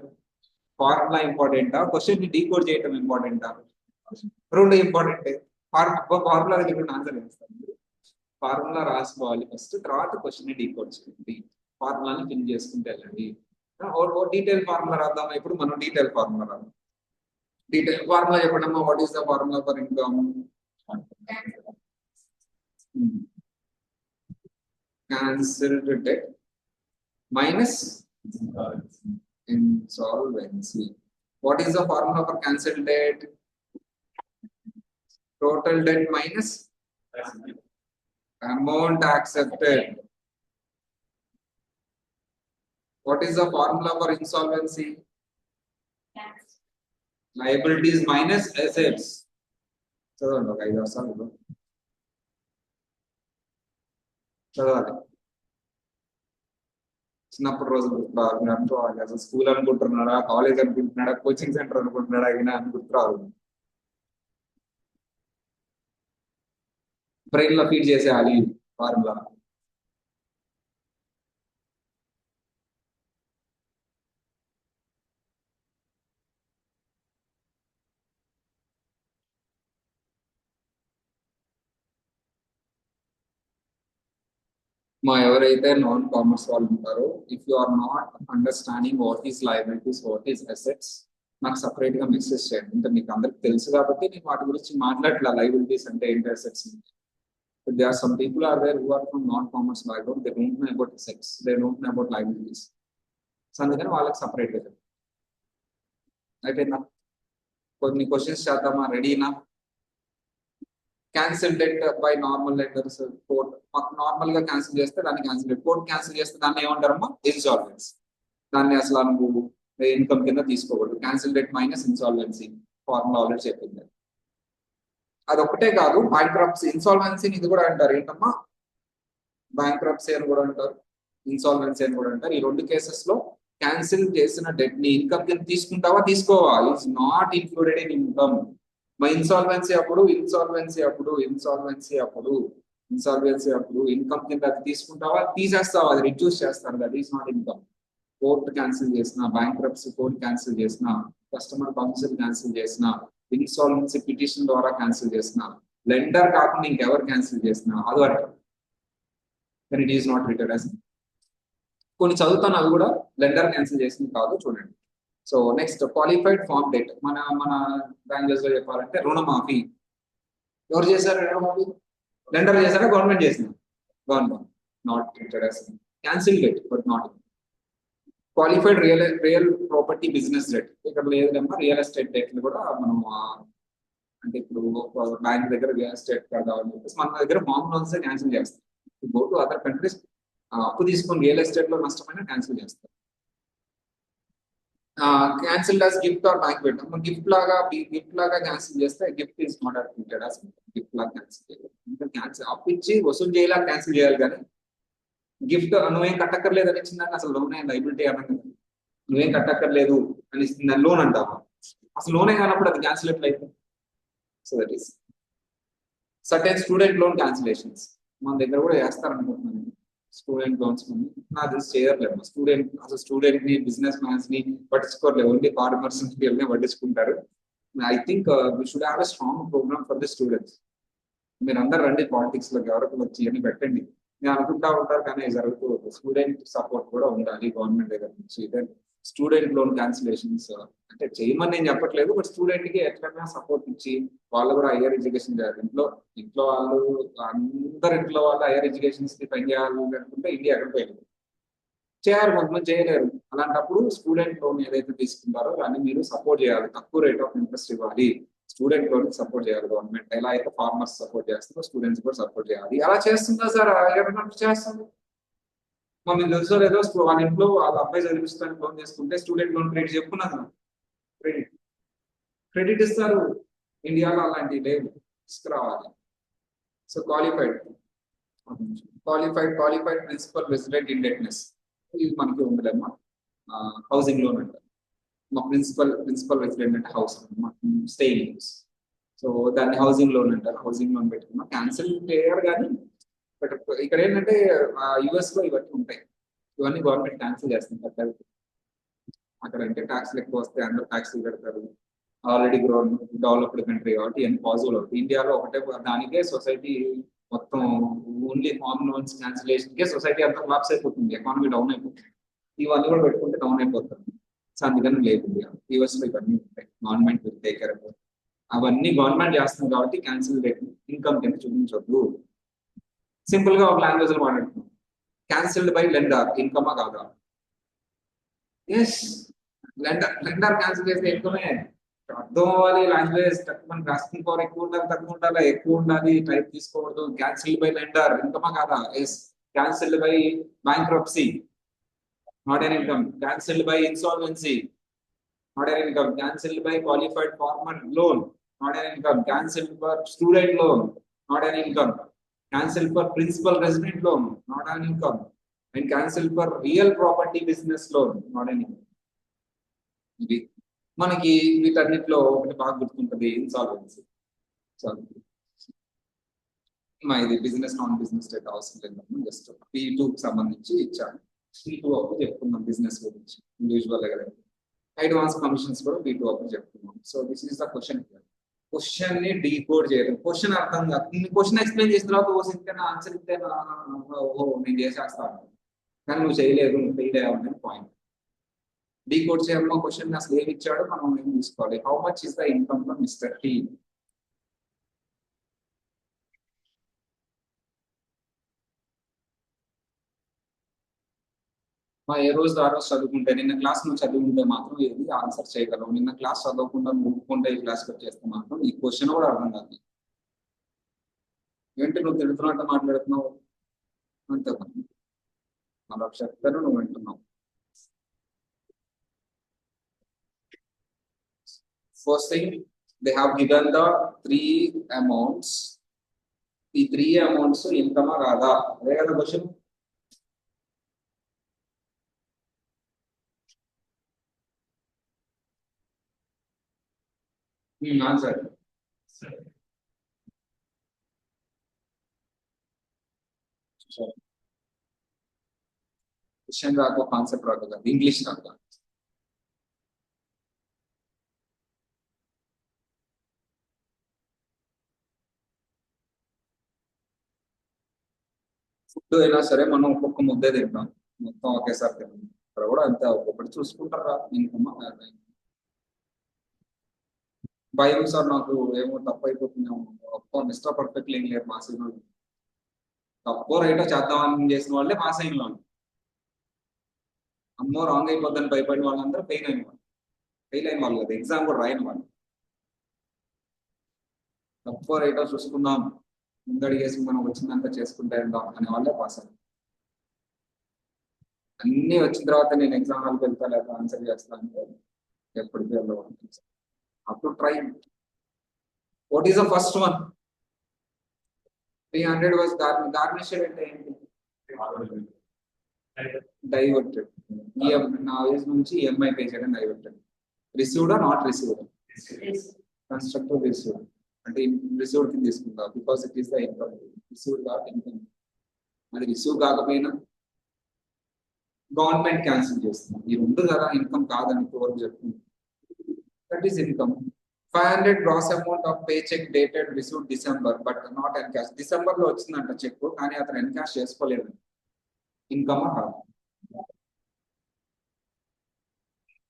ఫార్ములా ఇంపార్టెంటా క్వశ్చన్ ని డీకోడ్ చేయడం ఇంపార్టెంటా రెండు ఇంపార్టెంట్. ఫార్ములా దగ్గర ఆన్సర్ చేస్తాను. ఫార్ములా రాసుకోవాలి ఫస్ట్ తర్వాత క్వశ్చన్ ని డీకోడ్ చేయండి. ఫార్ములాని ఫిల్ చేసుకుంటే వెళ్ళండి. డీటెయిల్ ఫార్ములా రాద్దామా ఇప్పుడు మనం డీటెయిల్ ఫార్ములా రాద్దాం. డీటెయిల్ ఫార్ములా చెప్పడమ్మా what is the formula for income cancelled debt minus insolvency. What is the formula for cancelled debt? Total debt minus amount accepted. What is the formula for insolvency? Liabilities minus assets. చదవండి ఒక 5 నిమిషాలు చదవాలి. చిన్నప్పుడు రోజు గుర్తురావాలి. మీరు అనుకోవాలి అసలు school అనుకుంటున్నాడా, కాలేజ్ అనుకుంటున్నాడా, కోచింగ్ సెంటర్ అనుకుంటున్నాడా అయినా అని గుర్తురావాలి. బ్రెయిన్ లో ఫీడ్ చేసేయాలి ఫార్ములా. మా ఎవరైతే నాన్ కామర్స్ వాళ్ళు ఉంటారో, if you are not understanding what is liabilities, what is assets, నాకు సపరేట్ గా మెసేజ్ చేయండి. అంటే మీకు అందరికి తెలుసు కాబట్టి నేను వాటి గురించి మాట్లాడట్లా. లయబిలిటీస్ అంటే ఏంటి, assets. There are some people are there who are from non-commerce background. They don't know about assets. They don't know about liabilities. So అందుకని వాళ్ళకి సపరేట్ గా చెప్తాను. అయిపోయిందా? కొన్ని క్వశ్చన్స్ చేద్దామా? రెడీనా? Cancel debt by normal letters court. Normal గా cancel చేస్తే దాన్ని క్యాన్సిల్ డెట్, కోర్ట్ క్యాన్సిల్ చేస్తే దాన్ని ఏమంటారమ్మా? ఇన్సాల్వెన్సీ. దాన్ని అసలు నువ్వు ఇన్కమ్ కింద తీసుకోకూడదు. Cancel debt minus insolvency formula already చెప్పింది. అదొక్కటే కాదు, బ్యాంక్రప్సీ, ఇన్సాల్వెన్సీని ఇది కూడా అంటారు. ఏంటమ్మా? బ్యాంక్రప్సీ అని కూడా అంటారు, ఇన్సాల్వెన్సీ అని కూడా అంటారు. ఈ రెండు కేసెస్ లో క్యాన్సిల్ చేసిన డెట్ ని ఇన్కమ్ కింద తీసుకుంటావా, తీసుకోవా? It's not included in income. మా ఇన్సాల్వెన్సీ అప్పుడు ఇన్కమ్ కింద అది తీసుకుంటావా, తీసేస్తావా, అది రిడ్యూస్ చేస్తారు. That is not income. Court cancel చేసిన, బ్యాంక్రప్సీ కోర్ట్ క్యాన్సిల్ చేసిన, కస్టమర్ కౌన్సిల్ క్యాన్సిల్ చేసిన, ఇన్సాల్వెన్సీ పిటిషన్ ద్వారా క్యాన్సిల్ చేసిన, లెండర్ కాకుండా ఇంకెవరు క్యాన్సిల్ చేసిన అది అంటారు. కానీ it is not return as. కొన్ని చదువుతాను అవి కూడా, లెండర్ క్యాన్సిల్ చేసింది కాదు, చూడండి. So next qualified farm debt. మన లాంగ్వేజ్ లో చెప్పాలంటే రుణమాఫీ. ఎవరు చేశారు రుణమాఫీ? లెండర్ చేశారా, గవర్నమెంట్ చేసింది? Government. Not treated as cancel date, but not qualified real property business debt. ఇక్కడ లేదమ్మా, రియల్ ఎస్టేట్ డెట్ కూడా మనం అంటే ఇప్పుడు బ్యాంక్ దగ్గర రియల్ ఎస్టేట్ కడదామని చెప్పేసి మన దగ్గర హోమ్ లోన్స్ క్యాన్సిల్ చేస్తాం. గో టు అదర్ కంట్రీస్, అప్పు తీసుకొని రియల్ ఎస్టేట్ లో నష్టమైన క్యాన్సిల్ చేస్తారు. Cancel as gift or banquet. Gift లాగా క్యాన్సిల్ చేస్తే gift is not treated as gift లాగా క్యాన్సిల్. అప్పు ఇచ్చి వసూలు చేయాలా, క్యాన్సిల్ చేయాలి. కానీ గిఫ్ట్ నువ్వేం కట్టక్కర్లేదు అని ఇచ్చిందాన్ని అసలు లోన్ అయిన లైబిలిటీ అన్నది. నువ్వేం కట్టక్కర్లేదు అని ఇస్తుంది లోన్ అంటావా? అసలు లోనే కానప్పుడు అది క్యాన్సిల్ ఎట్లయితే. So that is certain student loan cancellations మన దగ్గర కూడా చేస్తారనుకుంటున్నాను. స్టూడెంట్ లోన్స్ నాకు తెలిసి చేయర్లేదు. స్టూడెంట్ ని, బిజినెస్ మ్యాన్స్ ని పట్టించుకోవట్లేదు. ఓన్లీ ఫార్మర్స్ పట్టించుకుంటారు. I think we should have a strong program for the students. మీరు అందరు రండి పాలిటిక్స్ లోకి, ఎవరికి వచ్చి అని పెట్టండి. నేను అనుకుంటా ఉంటారు కానీ జరుగుతూ స్టూడెంట్ సపోర్ట్ కూడా ఉండాలి గవర్నమెంట్ దగ్గర నుంచి. స్టూడెంట్ లోన్ క్యాన్సిలేషన్స్ అంటే చేయమని నేను చెప్పట్లేదు, బట్ స్టూడెంట్ కి ఎట్లైనా సపోర్ట్ ఇచ్చి వాళ్ళు కూడా హైయర్ ఎడ్యుకేషన్ చేయాలి. ఇంట్లో వాళ్ళు అందరు ఇంట్లో వాళ్ళు హైయర్ ఎడ్యుకేషన్స్ కి పని చేయాలి అనుకుంటే ఇండియా ఎక్కడ పోయింది చేయాలి, కొంతమంది చేయలేరు. అలాంటప్పుడు స్టూడెంట్ లోన్ ఏదైతే తీసుకుంటారో దాన్ని మీరు సపోర్ట్ చేయాలి, తక్కువ రేట్ ఆఫ్ ఇంట్రెస్ట్ ఇవ్వాలి. స్టూడెంట్ లోన్ సపోర్ట్ చేయాలి గవర్నమెంట్. ఎలా అయితే ఫార్మర్స్ సపోర్ట్ చేస్తుందో స్టూడెంట్స్ కూడా సపోర్ట్ చేయాలి. అలా చేస్తుందా సార్? చేస్తుంది. మీకు తెలుసో లేదో, వాళ్ళ ఇంట్లో వాళ్ళ అబ్బాయి చదివిస్తాను లోన్ చేసుకుంటే స్టూడెంట్ లోన్ క్రెడిట్ చెప్పుకున్నది. క్రెడిట్ ఇస్తారు. ఇండియాలో అలాంటివి లేవు, తీసుకురావాలి. సో క్వాలిఫైడ్ ప్రిన్సిపల్ రెసిడెంట్ ఇండెట్నెస్ ఇది మనకి ఉండదమ్మా. హౌసింగ్ లోన్ అంటారు. మా ప్రిన్సిపల్ రెసిడెంట్ అంటే హౌస్ స్టేయింగ్ హౌస్. సో దాన్ని హౌసింగ్ లోన్ అంటారు. హౌసింగ్ లోన్ పెట్టుకున్నాం, క్యాన్సిల్ చేయరు. కానీ బట్ ఇక్కడ ఏంటంటే యుఎస్ లో ఇవన్నీ ఉంటాయి. ఇవన్నీ గవర్నమెంట్ క్యాన్సిల్ చేస్తుంది. అక్కడ అంటే ట్యాక్స్లు ఎక్కువ వస్తాయి, అందరూ ట్యాక్స్లు కడతారు. ఆల్రెడీ డెవలప్డ్ కంట్రీ కాబట్టి ఇవన్నీ పాసిబుల్ అవుతుంది. ఇండియాలో ఒకటే దానికే సొసైటీ మొత్తం ఓన్లీ హోమ్ లోన్స్ క్యాన్సిలేషన్ కే సొసైటీ అంతా కొలాప్స్ అయిపోతుంది, ఎకానమీ డౌన్ అయిపోతుంది. ఇవన్నీ కూడా పెట్టుకుంటే డౌన్ అయిపోతుంది. సో అందుకని లేదు, యూఎస్ లో ఇవన్నీ ఉంటాయి. Government will take care of. అవన్నీ గవర్నమెంట్ చేస్తుంది కాబట్టి క్యాన్సిల్ రేట్ ఇన్కమ్ కింద చూపించవద్దు. సింపుల్ గా ఒక లాంగ్వేజ్ లో మాట్లాడుతున్నాం. క్యాన్సిల్డ్ బై లెండర్ ఇన్కమా కాదా? ఎస్, లెండర్ క్యాన్సిల్ చేస్తే ఇన్కమే. అర్థం అవ్వాలి లాంగ్వేజ్. తక్కువ రాస్కింగ్ పవర్ ఎక్కువ ఉండాలి, తక్కువ ఉండాలి, ఎక్కువ ఉండాలి, టైప్ తీసుకోకూడదు. క్యాన్సిల్డ్ బై లెండర్ ఇన్కమా కాదా? Yes. Cancelled by bankruptcy not an income. Cancelled by insolvency, not an income. Cancelled by qualified farmer loan, not an income. Cancelled for student loan, not an income. Cancelled for principal resident loan, not an income. And cancel for real property business loan, not any. ఇది మనకి వీటన్నిటిలో ఒకటి బాగా గుర్తుంటుంది, insolvency. మా ఇది business non business data అవసరం లేదు, జస్ట్ P2 కి సంబంధించి ఇచ్చాను. P2 అప్పుడు చెప్పుకున్నాం బిజినెస్ గురించి ఇండివిజువల్ గా. అడ్వాన్స్ కమిషన్స్ కూడా P2 అప్పుడు చెప్పుకున్నాం. So this is the question. Question ని డీకోడ్ చేయడం, క్వశ్చన్ అర్థం కాదు, క్వశ్చన్ ఎక్స్ప్లెయిన్ చేసిన తర్వాత ఓ ఇంతేనా ఆన్సర్ ఇంతేనా, ఓహో నేను చేసేస్తాను, కానీ నువ్వు చేయలేదు, నువ్వు ఫెయిల్ అయ్యావు అనే పాయింట్. డీకోడ్ చేయడం క్వశ్చన్ అసలు ఏమి ఇచ్చాడో మనం ఏం చూసుకోవాలి. How much is the income from mister T. ఏ రోజు ఆ రోజు చదువుకుంటే, నిన్న క్లాస్ నువ్వు చదువుకుంటే మాత్రం ఇది ఆన్సర్ చేయగలవు. నిన్న క్లాస్ చదవకుండా నువ్వు ఊరుకుంటే ఈ క్లాస్కి వచ్చేస్తే మాత్రం ఈ క్వశ్చన్ కూడా అర్థం కాదు. ఏంటి నువ్వు తిడుతున్నట్టు మాట్లాడుతున్నావు అంతే, మరొక చెప్తాను నువ్వు వింటున్నావు. First thing, they have given the 3 amounts. ఈ 3 అమౌంట్స్ ఇన్కమా కాదా, అదే కదా క్వశ్చన్. ఆన్సర్ క్వశ్చన్ రాక కాన్సెప్ట్ రాక కాదు, ఇంగ్లీష్ రాక. ఫుడ్ అయినా సరే మనం ఒక్కొక్క ముద్దే తింటాం, మొత్తం ఒకేసారి తింటాం. ఇక్కడ కూడా అంతే, ఒక్కొక్కటి చూసుకుంటారా ఇన్కమా కాదా. భయం సార్ నాకు ఏమో తప్పు అయిపోతున్నాము, ఒక్క మిస్టర్ పర్ఫెక్ట్ ఏం లేదు మా సినిమాలో. తప్పో రైటో చేద్దామని చేసిన వాళ్ళే పాస్ అయిన వాళ్ళు, అమ్మో రాంగ్ అయిపోద్దని భయపడిన వాళ్ళందరూ ఫెయిల్ అయిన వాళ్ళు. ఫెయిల్ అయిన వాళ్ళు కదా, ఎగ్జామ్ కూడా రాయని వాళ్ళు. తప్పో రైటో చూసుకుందాం, ముందడిగేసి మనం వచ్చిందంతా చేసుకుంటే వెళ్దాం అనే వాళ్ళే పాస్ అయ్యారు. అన్ని వచ్చిన తర్వాత నేను ఎగ్జామ్ హాల్కి వెళ్తా లేక ఆన్సర్ చేస్తా అంటే ఎప్పటికీ వెళ్ళవు. అప్పుడు try. What is the first one? 300 was garnisher అంటే ఏంటి? డైవర్టెడ్. నా ఏజ్ నుంచి ఈఎంఐ పే చేయడం డైవర్టెడ్. రిసీవ్డా నాట్ రిసీవ్డ్? కన్స్ట్రక్టివ్ రిసీవ్డ్ అంటే రిసీవ్డ్ కింద తీసుకుంటా, because it is the income. Received కాదు ఇన్కమ్. అది రిసీవ్ కాకపోయినా గవర్నమెంట్ క్యాన్సిల్ చేస్తుంది. ఈ రెండు కదా ఇన్కమ్ కాదని వరకు చెప్తుంది. That is income. 500 gross amount of pay check dated received December but not encash. December లో వచ్చిందంట చెక్, కానీ అతను ఎన్కాష్ చేసుకోలేదు. ఇన్కమ్ కాదు.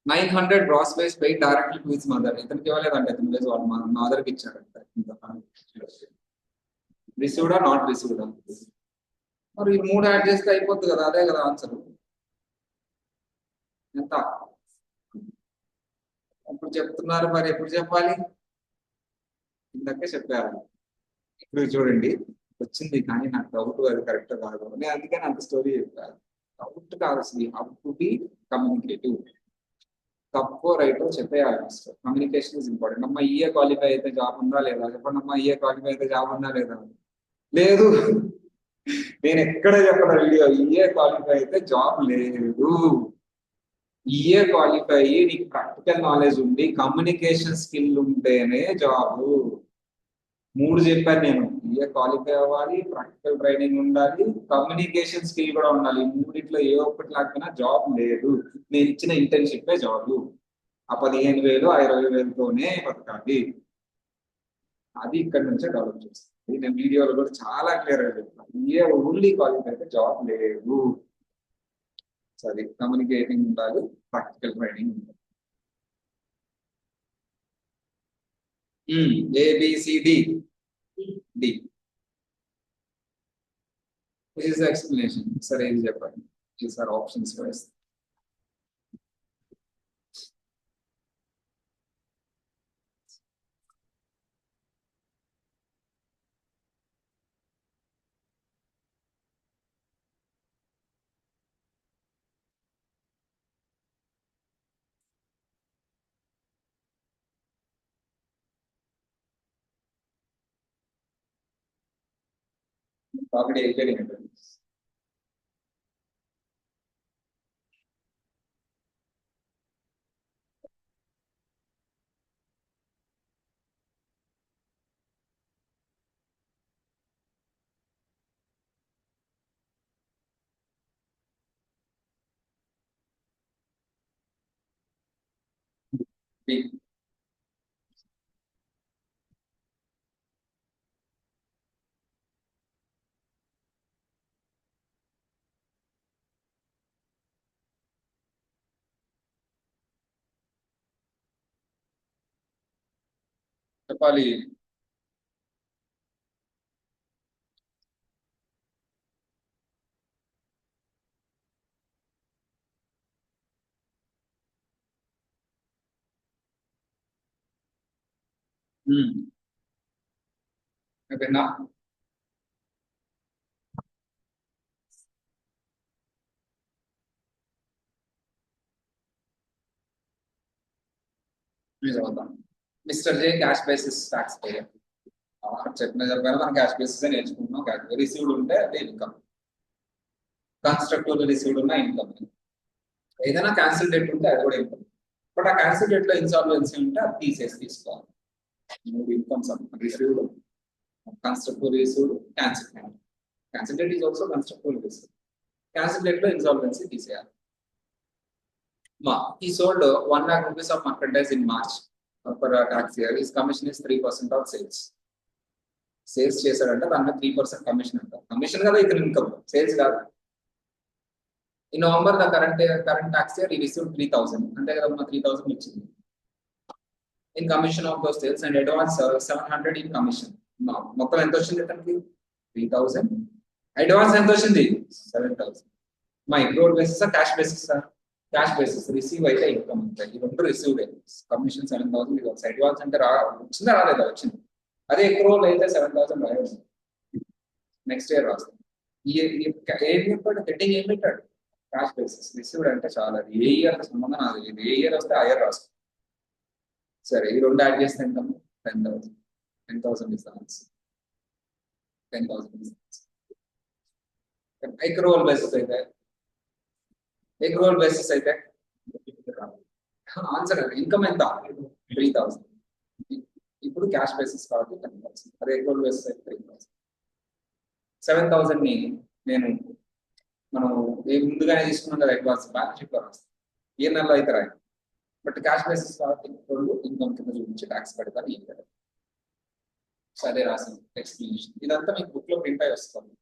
900 gross was paid directly to his mother. ఇతనికి ఇవ్వలేదంటే ఇతను వేసి వాళ్ళ మదర్కి ఇచ్చాడంట. రిసీవ్డా నాట్ రిసీవ్డా? మరి ఈ మూడు యాడ్ చేస్తే అయిపోద్ది కదా, అదే కదా ఆన్సర్. ఎంత ఇప్పుడు చెప్తున్నారు, మరి ఎప్పుడు చెప్పాలి? ఇందాకే చెప్పారు. ఇప్పుడు చూడండి వచ్చింది, కానీ నాకు డౌట్ అది కరెక్ట్ కాదు, నేను అందుకని అంత స్టోరీ చెప్పాను. డౌట్ కాదు అసలు, హౌ టు బి కమ్యూనికేటివ్. తప్పో రైటో చెప్పేయాలి. Communication is important. అమ్మ ఈఏ క్వాలిఫై అయితే జాబ్ ఉందా లేదా చెప్పండి. అమ్మ ఈఏ క్వాలిఫై అయితే జాబ్ ఉందా లేదా? లేదు. నేను ఎక్కడ చెప్పడం వీడియో, ఈఏ క్వాలిఫై అయితే జాబ్ లేదు. ఈఏ క్వాలిఫై అయ్యి నీకు ప్రాక్టికల్ నాలెడ్జ్ ఉండి కమ్యూనికేషన్ స్కిల్ ఉంటేనే జాబ్. మూడు చెప్పాను నేను, ఈఏ క్వాలిఫై అవ్వాలి, ప్రాక్టికల్ ట్రైనింగ్ ఉండాలి, కమ్యూనికేషన్ స్కిల్ కూడా ఉండాలి. మూడిట్లో ఏ ఒక్కటి లేకపోయినా జాబ్ లేదు. నేను ఇచ్చిన ఇంటర్న్షిప్ జాబ్. ఆ 15,000 ఆ 20,000తోనే బతకాలి. అది ఇక్కడ నుంచే డెవలప్ చేస్తుంది. నేను వీడియోలో కూడా చాలా క్లియర్ గా చెప్తాను, ఏ ఓన్లీ క్వాలిఫై అయితే జాబ్ లేదు. సరే, కమ్యూనికేటింగ్ ఉండాలి, ప్రాక్టికల్ ట్రైనింగ్ ఉండాలి. A B C D D. This is explanation. సరే ఇది చెప్పండి, these are options first. Already అయిపోయినాయి. B. చెప్పాలి. అయిపోయిందా? మీరు చదువుతాం. Mister J cash basis tax payer. చెప్పిన మనం క్యాష్ బేసిస్ నేర్చుకుంటున్నాం. రిసీవ్డ్ ఉంటే అదే ఇన్కమ్, కన్స్ట్రక్టివ్ రిసీవ్డ్ ఉన్న ఇన్కమ్. ఏదైనా క్యాన్సిల్ డేట్ ఉంటే అది కూడా ఇన్కమ్. బట్ ఆ క్యాన్సిల్ డేట్ లో ఇన్సాల్వెన్సీ ఉంటే అది తీసుకోవాలి. మూడు incomes received, constructive received, cancel debt is also constructive received. Cancel debt లో ఇన్సాల్వెన్సీ తీసేయాలి. He sold 1 lakh rupees of merchandise in March per tax year. His commission is 3% of sales. Sales చేశాడంటే దాంట్లో 3% commission అంటారు. Commission కదా ఇతని income, sales కాదు. ఈ November the current tax year ఈ రిసీవ్ 3000, అంతే కదా, 3000 ఇచ్చింది in commission of those sales and advance 700 in commission. మొత్తం ఎంత వచ్చింది ఇతనికి? 3000. అడ్వాన్స్ ఎంత వచ్చింది? 7000. మా accrual basis cash basis? Cash basis. Receive అయితే ఇన్కమ్ ఉంటాయి, ఈ రెండు రిసీవ్డ్. కమిషన్ 7000, ఇది అడ్వాన్స్ అంటే వచ్చిందా రాలేదా? వచ్చింది. అదే అక్రూవల్ అయితే 7000 రాయవచ్చు. నెక్స్ట్ ఇయర్ రాస్తాం. ఏం చెప్పాడు హెడ్డింగ్? ఏం పెట్టాడు? Cash basis. రిసీవ్డ్ అంటే చాలా, ఏ ఇయర్ సంబంధం నాకు తెలియదు. ఏ ఇయర్ వస్తే ఆ ఇయర్ రాస్తాం. సరే, ఈ రెండు యాడ్ చేస్తే ఎంత? 10,000. 10,000 ఇస్తాను. 10,000 అక్రూవల్ బేసిస్ అయితే, అక్రూవల్ బేసిస్ అయితే ఆన్సర్ ఇన్కమ్ ఎంత? 3000. ఇప్పుడు క్యాష్ బేసిస్ కాబట్టి 10,000. అదే అక్రూవల్ బేసిస్ అయితే 3,000. 7,000 ని నేను మనం ముందుగానే తీసుకున్నాం కదా అడ్వాన్స్, బ్యాలెన్స్ షీట్ లో రాస్తాం. ఏ నెలలో అయితే రాయి, బట్ క్యాష్ బేసిస్ కాబట్టి రెండు ఇన్కమ్ కింద చూపించి ట్యాక్స్ కడతాను. ఏం కదా, సరే రాసాను ఎక్స్ప్లెనేషన్. ఇదంతా మీకు బుక్ లో ప్రింట్ అయి వస్తుంది.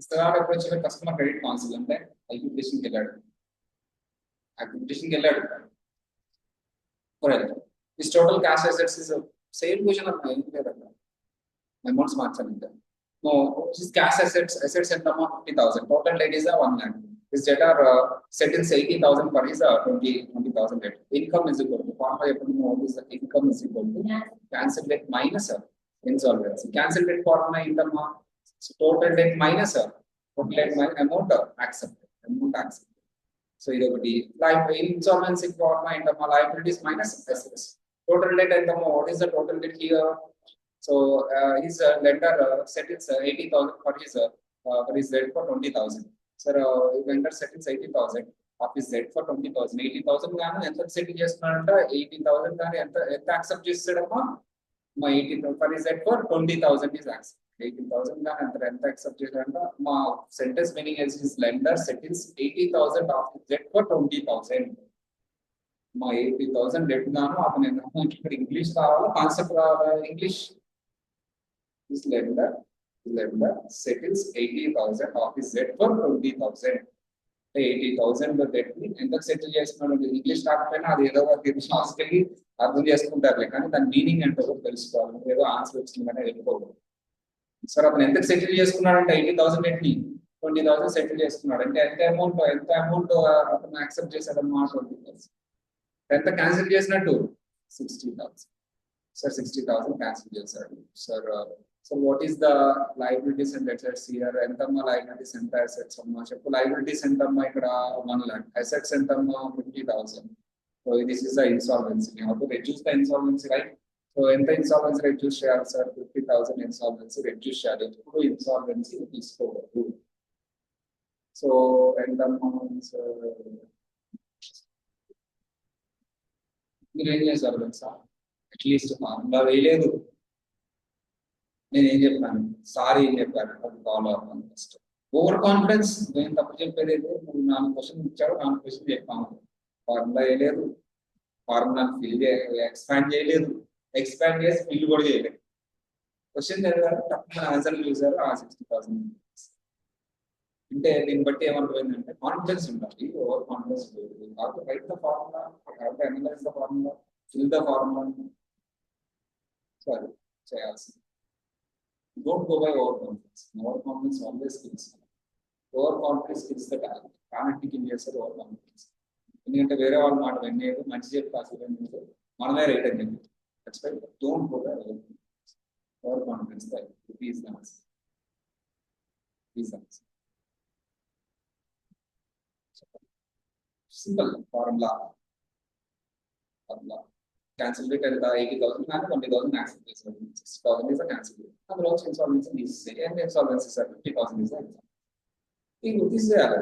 ఇస్తాడు ఎప్పుడు వచ్చాడు? కస్టమర్ క్రెడిట్ కౌన్సిల్ అంటే అక్విజిషన్కి వెళ్ళాడు. అక్విజిషన్కి వెళ్ళాడు. This total cash assets is same question అన్న, ఏం లేదన్న, అమౌంట్స్ మార్చాలంటే. క్యాష్ అసెట్స్ ఎంత? 50,000. Total debt is 1 lakh. His debt are settles 80,000 for his 20,000 debt. Income is equal to formula what is the income is equal to cancel debt minus insolvency. Cancel debt formula income so total debt minus total debt amount accepted. Amount accepted. So either like insolvency formula income liabilities minus assets. Total debt income what is the total debt here? So his lender settles 80,000 for his debt for 20,000. Sir, vendor settles 80,000 of his debt for 20,000. 80,000 గాను ఎంత settle చేస్తున్నాడంట 80,000 గాను ఎంత accept చేస్తాడమ్మా మా 80,000 for his debt for 20,000 is accept 18,000 గాను ఎంత accept చేశాడంట మా sentence meaning is his lender settles 80,000 of his debt for 20,000. మా 80,000 డెట్ గాను అతను ఇక్కడ ఇంగ్లీష్ కావాలా కాన్సెప్ట్ కావాలా English his lender settles 80,000 of his debt for 20,000. 80,000 debt ని ఎంత సెటిల్ చేస్తున్నాడు ఇంగ్లీష్ రాకపోయినా అది ఏదో లాస్ట్కి అర్థం చేసుకుంటారులే కానీ దాని మీనింగ్ ఏంటో తెలుసుకోవాలి ఏదో ఆన్సర్ వచ్చింది కానీ వెళ్ళిపోదు. సార్ అతను ఎంత సెటిల్ చేసుకున్నాడంటే 80,000 డెట్ ని 20,000 సెటిల్ చేసుకున్నాడు అంటే ఎంత అమౌంట్ అతను యాక్సెప్ట్ చేశాడమ్మా 20,000. ఎంత క్యాన్సిల్ చేసినట్టు 60,000. సార్ 60,000 క్యాన్సిల్ చేశాడు sir. So what is the liabilities and assets here? Entama liabilities and assets amma cheppu liabilities entama ikkada 1 lakh, assets entama 50,000. So this is the insolvency. You have to reduce the insolvency, right? So enta insolvency reduce cheyali sir 50,000 insolvency reduce cheyali ippudu insolvency iskovodu. So entama మీరు ఏం చేశారు తెలుసా at least formula వేయలేదు. నేను ఏం చెప్పాను sorry ఏం చెప్పాను అది ఫాలో అవ్వాలి ఫస్ట్. ఓవర్ కాన్ఫిడెన్స్ నేను తప్పు చెప్పేది నువ్వు 4 క్వశ్చన్ ఇచ్చావు 4 క్వశ్చన్ చెప్పాను ఫార్ములా వేయలేదు ఫార్ములా ఫిల్ ఎక్స్పాండ్ చేయలేదు ఎక్స్పాండ్ చేసి ఫిల్ కూడా చేయలేదు. క్వశ్చన్ చదివారు తప్ప ఆన్సర్ చూసారు ఆ 60,000 అంటే దీన్ని బట్టి ఏమనుకుందంటే కాన్ఫిడెన్స్ ఉండాలి ఓవర్ కాన్ఫిడెన్స్ లేదు. కాబట్టి రైట్ ద ఫార్ములా కాబట్టి analyse the formula fill the formula సరే చేయాల్సింది. Don't go by overconfidence. Overconfidence always kills. Overconfidence kills the talent. Talent kills yourself overconfidence. ఎందుకంటే వేరే వాళ్ళ మాట వినేది మంచి చెప్పి కాదు మనమే రైట్ అని చెప్పి that's why don't go by overconfidence. Please answer. Please answer. Simple formula. Cancel rate ఎంత 80,000 కానీ 20,000 యాక్సెప్ట్ చేశారు 60,000 is a cancel rate. అందులో ఇన్సాల్వెన్సీ తీసేసి ఎంత ఇన్సాల్వెన్సీ సార్ 50,000 is a ఇది తీసేయాలి.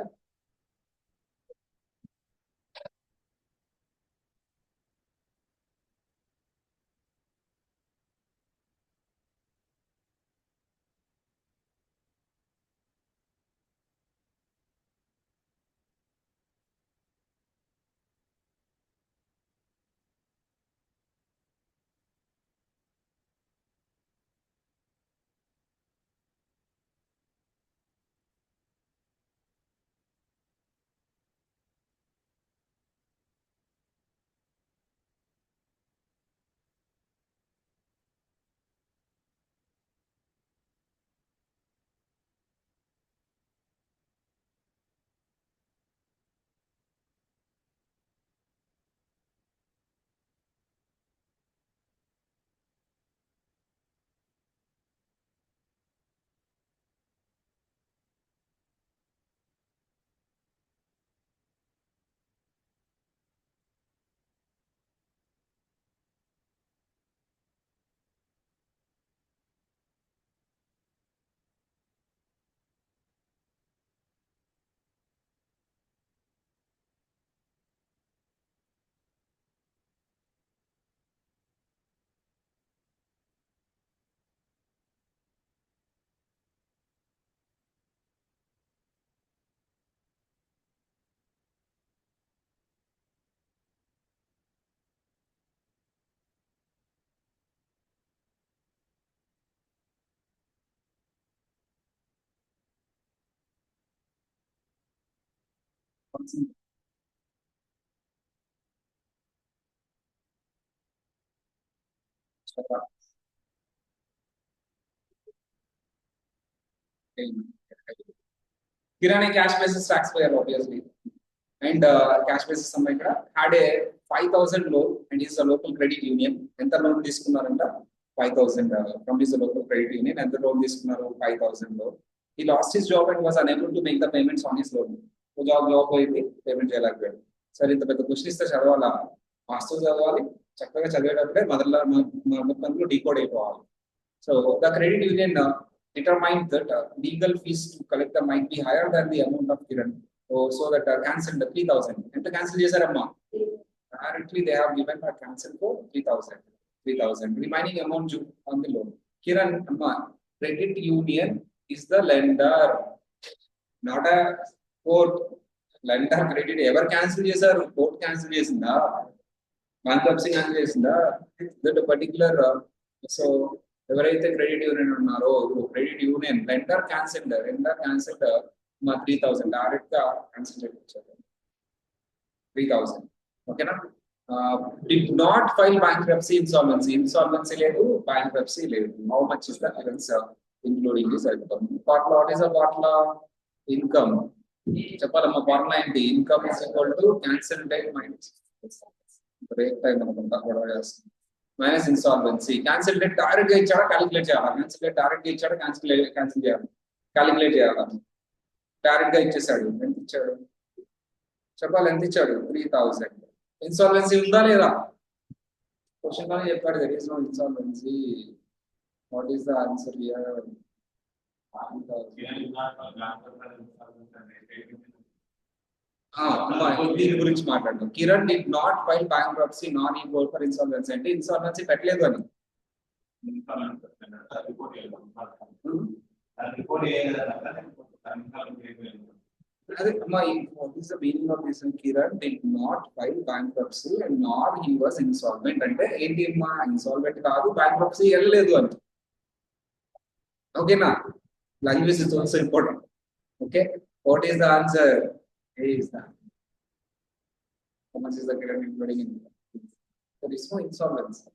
Kiran a cash basis taxpayer obviously, and cash basis somebody had a 5,000 loan and is a local credit union. ఎంత loan తీసుకున్నారంట 5,000 from this local credit union. ఎంత loan తీసుకున్నారు 5,000 loan. He lost his job and was unable to make the payments on his loan. Job పోయింది, payment చేయలేకపోయాడు. సరే ఇంత పెద్ద question ఇస్తే చదవాలా, మాస్టర్స్ చదవాలి, చక్కగా చదివేటప్పుడే మొత్తంలో డీకోడ్ అయిపోవాలి. So the credit union determined that legal fees to collect them might be higher than the amount of Kiran. So that cancelled the 3,000. And to cancel Jesarama, directly they have given a cancel for 3,000. 3,000. Remaining amount due on the loan. Kiran, credit union is the lender, not a court. Lender credit ever cancel Jesar, court cancel Jesinda, bankruptcy cancel Jesinda. That particular so ఎవరైతే credit union ఉన్నారో credit union lender cancelled మా 3,000 direct గా cancel చేయించారు 3,000. ఓకేనా. Did not file bankruptcy, insolvency లేదు, bankruptcy లేదు. How much is the difference including this outcome? What is a income? చెప్పాలమ్మా formula ఏంటి? Income is equal to cancel time minus break time అనుకుంటా గొడవ చేస్తుంది minus insolvency. Cancel date direct గా ఇచ్చాడా calculate చేయాలా? Cancel date direct గా ఇచ్చాడా క్యాన్సిల్ చేయాలి, క్యాలిక్యులేట్ చేయాలా? డైరెక్ట్ గా ఇచ్చేసాడు, ఎంత ఇచ్చాడు చెప్పాలి, ఎంత ఇచ్చాడు 3,000. ఇన్సాల్వెన్సీ ఉందా లేదా? క్వశ్చన్ లోనే చెప్పాడు there is no insolvency. What is the answer here? దీని గురించి మాట్లాడదాం. Kiran did not file bankruptcy nor he go for insolvency. అంటే ఇన్సాల్వెన్సీ పెట్టలేదు అని. అదే అమ్మా, what is the meaning of this? Kiran did not file bankruptcy and nor he was insolvent. అంటే ఏంటి అమ్మా, ఇన్సాల్వెంట్ కాదు, bankruptcy వెళ్ళలేదు అని. ఓకేనా? Language is also important. Okay, what is the answer? Is that how much is the credit including in? There is no insolvency.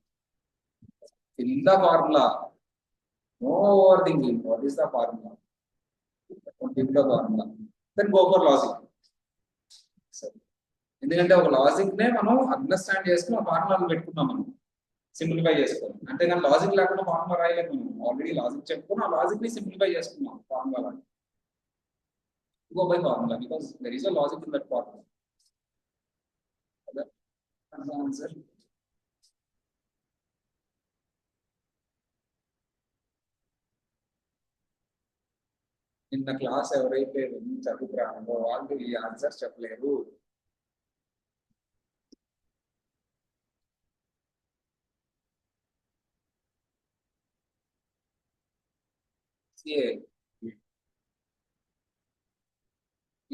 In the formula, no overthinking. What is the formula? In the formula, then go for logic. ఎందుకంటే ఒక logic నే మనం understand చేసుకుని ఆ ఫార్ములాను పెట్టుకున్నాం, మనం simplify చేసుకోవాలి. అంతేగాని లాజిక్ లేకుండా ఫార్ములా రాయలేదు. మనం ఆల్రెడీ లాజిక్ చెప్పుకుని ఆ లాజిక్ ని సింప్లిఫై చేసుకున్నాం formula. Go by formula because there is a logic in that formula. That's the answer. In the class, ఎవరైతే చదువుకురారో వాళ్ళు ఈ ఆన్సర్ చెప్పలేరు.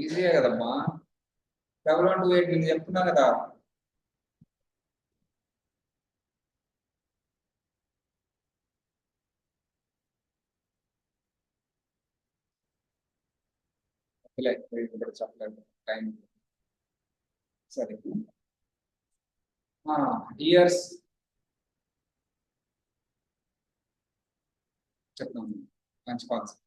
ఈజీయే కదమ్మా. 728 నేను చెప్తున్నా కదా. చెప్పలేదు టైం. సరే, ఇయర్స్ చెప్తాను, మంచి కాన్సెప్ట్.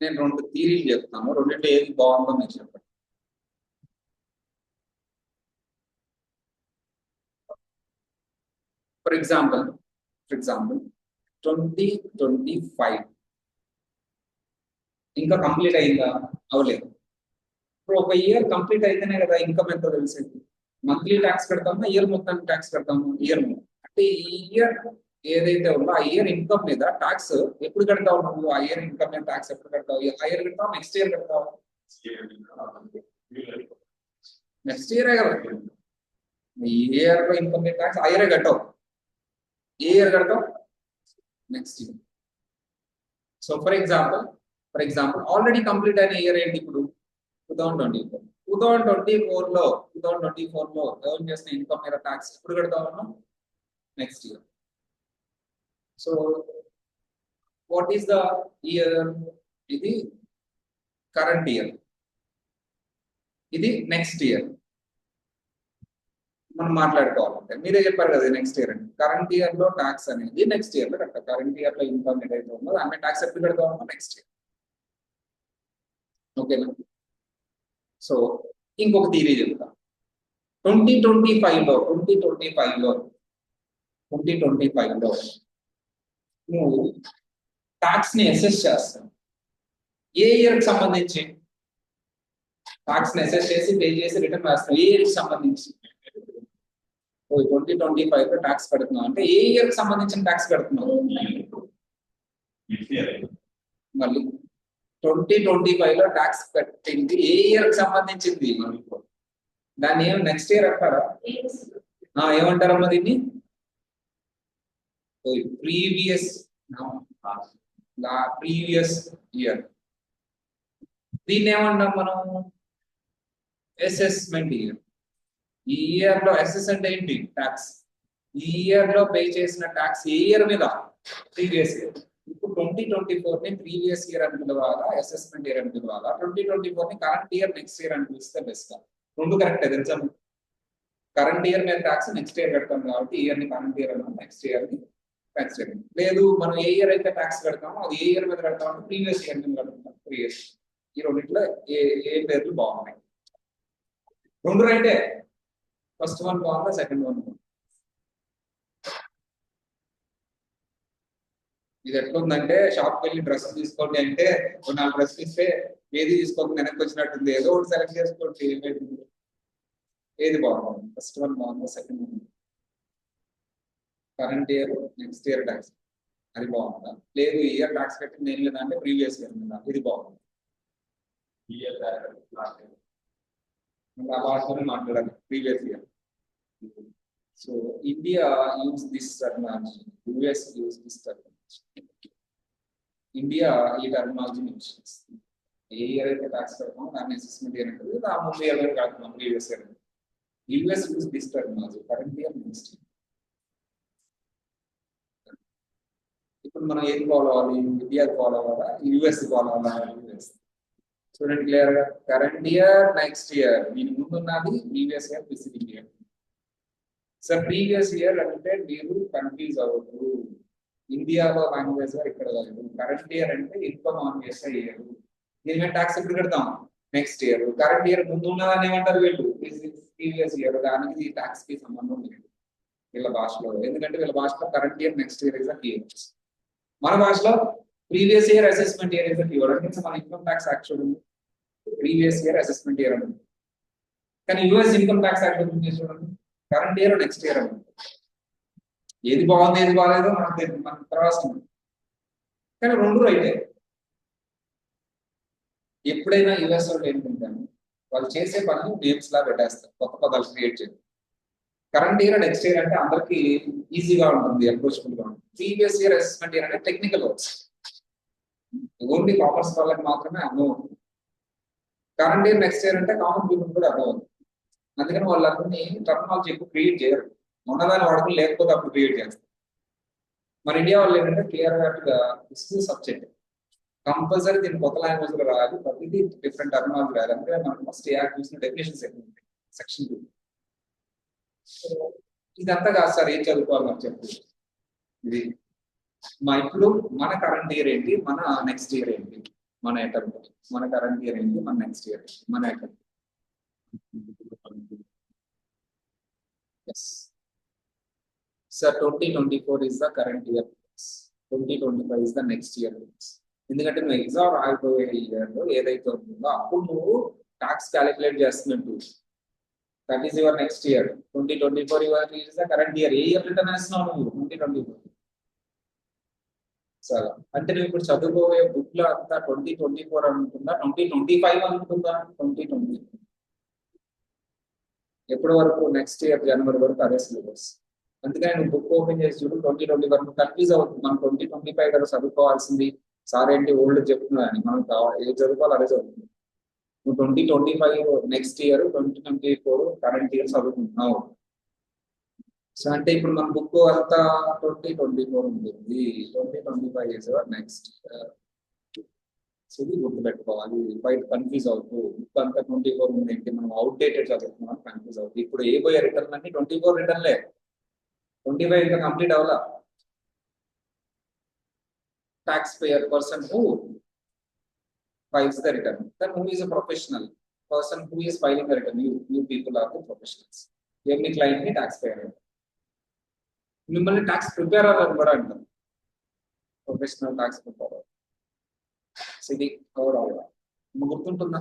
నేను 2 థియరీలు చెప్తాను, రెండింటిలో ఏది బాగుందో మీరు చెప్పండి. ఫర్ ఎగ్జాంపుల్ 2025 ఇంకా కంప్లీట్ అయిందా? అవలేదు. ఇప్పుడు ఒక ఇయర్ కంప్లీట్ అయితేనే కదా ఇన్కమ్ ఎంతో తెలిసేది. మంత్లీ ట్యాక్స్ కడతామో ఇయర్ మొత్తానికి ట్యాక్స్ కడతాము? ఇయర్ అంటే ఈ ఇయర్ ఏదైతే ఉందో ఆ ఇయర్ ఇన్కమ్ మీద ట్యాక్స్ ఎప్పుడు కడతావు నువ్వు? ఆ ఇయర్ ఇన్కమ్ మీద ట్యాక్స్ ఎప్పుడు కడతావు? ఆ ఇయర్ కడతావు, నెక్స్ట్ ఇయర్ కడతావు? నెక్స్ట్ ఇయరే కదా. ఈ ఇయర్ లో ఇన్కమ్ మీద ట్యాక్స్ ఆ ఇయరే కట్టావు. ఏ ఇయర్ కడతావు? Next year. So for example already complete అయిన ఇయర్ ఏంటి ఇప్పుడు? 2024. 2024లో ఎర్న్ చేసిన ఇన్కమ్ మీద ట్యాక్స్ ఎప్పుడు కడతావు మనం? Next year. So what is the year? ఇది కరెంట్ ఇయర్. ఇది నెక్స్ట్ ఇయర్ మనం మాట్లాడుకోవాలంటే మీరే చెప్పారు కదా నెక్స్ట్ ఇయర్ అని. కరెంట్ ఇయర్ లో ట్యాక్స్ అనేది నెక్స్ట్ ఇయర్ లో కట్టాలి. కరెంట్ ఇయర్ లో ఇన్కమ్ ఏదైతే ఉందో ఆమె ట్యాక్స్ ఎప్పుడు కడతామో నెక్స్ట్ ఇయర్. ఓకేనా? సో ఇంకొక థీరీ చెప్తా. 2025లో నువ్వు ట్యాక్స్ ని అసెస్ చేస్తావు. ఏ ఇయర్ కి సంబంధించి ట్యాక్స్ ని అసెస్ చేసి పే చేసి రిటర్న్ వేస్తావు? ఏ ఇయర్ కి సంబంధించి? 2025 లో ట్యాక్స్ కడుతున్నావు అంటే ఏ ఇయర్ కి సంబంధించిన ట్యాక్స్ కడుతున్నావు? మళ్ళీ 2025 లో ట్యాక్స్ కట్టింది ఏ ఇయర్ కి సంబంధించింది? దాన్ని ఏం నెక్స్ట్ ఇయర్ అంటారా? ఏమంటారమ్మా దీన్ని? Previous year. దీన్ని ఏమంటాం మనం? Assessment year. ఈ ఇయర్ లో అసెస్ అంటే ఏంటి? ట్యాక్స్. ఈ ఇయర్ లో పే చేసిన ట్యాక్స్ ఏ ఇయర్ మీద? Previous year. ఇప్పుడు 2024 ని ప్రీవియస్ ఇయర్ అని పిలవాలా, అసెస్మెంట్ ఇయర్ అని పిలవాలా? 2024 ని కరెంట్ ఇయర్ నెక్స్ట్ ఇయర్ అని పిలిస్తే బెస్ట్. రెండు కరెక్ట్ తెలుసా? కరెంట్ ఇయర్ మీద ట్యాక్స్ నెక్స్ట్ ఇయర్ కడతాం కాబట్టి ఇయర్ ని కరెంట్ ఇయర్ అన్నా, నెక్స్ట్ ఇయర్ ని ట్యాక్స్ ఇయర్. లేదు మనం ఏ ఇయర్ అయితే ట్యాక్స్ కడతామో అది ఏ ఇయర్ మీద కడతామంటే ప్రీవియస్ ఇయర్ మీద కడతాం. ప్రీవియస్. ఈ రెండిట్లో ఏ పేర్లు బాగున్నాయి? రెండు రైటే. ఫస్ట్ వన్ బాగుందా, సెకండ్ వన్ బాగుందా? ఇది ఎట్లుందంటే షాప్కి వెళ్ళి డ్రెస్ తీసుకోండి అంటే ఒక 4 డ్రెస్లు ఇస్తే ఏది తీసుకోకుండా వెనక్కి వచ్చినట్టుంది. ఏదో ఒకటి సెలెక్ట్ చేసుకోండి. ఏది బాగుంది? ఫస్ట్ వన్ బాగుందా, second one? Current year next year tax అది బాగుందా? లేదు ఇయర్ ట్యాక్స్ కట్టింది ఏం లేదా అంటే ప్రీవియస్ ఇయర్ మీద ఇది బాగుంది. వాటితోనే మాట్లాడాలి previous year. So India use this terminology, US use this terminology. India ఈ టర్మినాలజీ యూజ్ చేస్తుంది. ఏ ఇయర్ అయితే ట్యాక్స్ కడతామో దాన్ని అసెస్మెంట్ ఇయర్ ఉంటుంది. ఆ ముందు ఇయర్ కడుతున్నాం previous year. US use this terminology, current year next year. ఇప్పుడు మనం ఏది ఫాలో అవ్వాలి? ఇండియా ఫాలో అవ్వాలా, యుఎస్ ఫాలో అవ్వాలా? యుఎస్. చూడండి క్లియర్ గా, కరెంట్ ఇయర్ నెక్స్ట్ ఇయర్. దీని ముందు ఉన్నది previous year preceding year. Sir previous year అంటే మీరు కన్ఫ్యూజ్ అవ్వదు. ఇండియాలో లాంగ్వేజ్ ఇక్కడ లేదు. కరెంట్ ఇయర్ అంటే ఇన్కమ్ ఆన్ చేసే ఇయర్. దీని మీద ట్యాక్స్ ఎప్పుడు కడతాం? Next year. కరెంట్ ఇయర్ ముందు ఉన్నదాన్ని ఏమంటారు వీళ్ళు? Previous year. దానికి ట్యాక్స్ కి సంబంధం లేదు వీళ్ళ భాషలో. ఎందుకంటే వీళ్ళ భాషలో current year next year is a keyword. మన భాషలో previous year assessment year is a keyword. అంటే మన ఇన్కమ్ ట్యాక్స్ యాక్ట్ చూడండి, ప్రీవియస్ ఇయర్ అసెస్మెంట్ ఇయర్ అని. కానీ యుఎస్ ఇన్కమ్ ట్యాక్స్ యాక్ట్ చూడండి, కరెంట్ ఇయర్ నెక్స్ట్ ఇయర్ అని. ఏది బాగుంది ఏది బాగాలేదో మనకు తర్వాత. కానీ రెండు రైతే. ఎప్పుడైనా యుఎస్ వాళ్ళు ఏంటంటాను, వాళ్ళు చేసే పనులు నేమ్స్ లా పెట్టేస్తారు, కొత్త పదాలు క్రియేట్ చేస్తారు. కరెంట్ ఇయర్ నెక్స్ట్ ఇయర్ అంటే అందరికి ఈజీగా ఉంటుంది, అప్రోచబుల్ గా ఉంటుంది. ప్రీవియస్ ఇయర్ అసెస్మెంట్ ఇయర్ అంటే టెక్నికల్ వర్క్స్, ఓన్లీ కామర్స్ వాళ్ళకి మాత్రమే అర్థం అవుతుంది. కరెంట్ ఇయర్ నెక్స్ట్ ఇయర్ అంటే కామన్ పీపుల్ కూడా అర్థం అవుతుంది. అందుకని వాళ్ళందరినీ టెక్నాలజీ ఎక్కువ క్రియేట్ చేయరు, ఉన్నదాన్ని వాడుకుని లేకపోతే అప్పుడు క్రియేట్ చేస్తారు. మన ఇండియా వాళ్ళు ఏంటంటే క్లియర్ గా దిస్ ఇస్ సబ్జెక్ట్, కంపల్సరీ దీన్ని కొత్త లాంగ్వేజ్ లో రాయాలి, ప్రతిదీ డిఫరెంట్ టెర్మినాలజీ రాయాలి. అంటే మనకు ఫస్ట్ యాక్ట్ చూసిన డెఫినేషన్స్ ఎక్కువ ఉంటాయి సెక్షన్ 2. ఇదంతా కాదు సార్, ఏం చదువుకోవాలి మనం చెప్పు. ఇది ఇప్పుడు మన కరెంట్ ఇయర్ ఏంటి, మన నెక్స్ట్ ఇయర్ ఏంటి, మన అటెంప్ట్. మన కరెంట్ ఇయర్ ఏంటి, మన నెక్స్ట్ ఇయర్ ఏంటి, మన attempt. Yes sir, 2024 is the current year. 2025 is the next year. ఎందుకంటే నువ్వు ఎగ్జామ్ రాయిపోయే ఇయర్ లో ఏదైతే ఉంటుందో అప్పుడు నువ్వు ట్యాక్స్ క్యాలిక్యులేట్ చేస్తున్నట్టు. That is your next year. 2024 is the current year. A year return వేస్తున్నావు నువ్వు? 2024. సరే, అంటే నువ్వు ఇప్పుడు చదువుకోబోయే బుక్ లో అంతా 2024 అనుకుంటుందా, 2025 అనుకుంటుందా? 2020. ఎప్పటి వరకు? నెక్స్ట్ ఇయర్ జనవరి వరకు అదే సిలబస్. అందుకని నువ్వు బుక్ ఓపెన్ చేసి చూడు, 2020 వరకు కన్ఫ్యూజ్ అవుతుంది. మనం 2025 కదా చదువుకోవాల్సింది, సార్ ఏంటి ఓల్డ్ చెప్తున్నా అని. మనం ఏది చదువుకోవాలి అదే చదువుతుంది. నువ్వు 2025 నెక్స్ట్ ఇయర్, 2024 కరెంట్ ఇయర్ చదువుకుంటున్నావు. సో అంటే ఇప్పుడు మన బుక్ అంతా 2024 ఉంటుంది, 2025 ఇస్ నెక్స్ట్. సో ఇది గుర్తుపెట్టుకోవాలి. బయట కన్ఫ్యూజ్ అవుతూ బుక్ అంతా 24 ఉంది ఏంటి, మనం అవుట్డేటెడ్ చదువుతున్నాం కన్ఫ్యూజ్ అవుతుంది. ఇప్పుడు ఏ పోయే రిటర్న్ అన్ని 24 రిటర్న్లే, 25 ఇంకా కంప్లీట్ అవ్వాలా. Tax payer person who files the return. Then who is a professional person who is filing the return? You people are the professionals. Every client ni taxpayer. మిమ్మల్ని tax preparer అని కూడా అంటారు, professional tax preparer. ఇది overall గుర్తుంటుందా?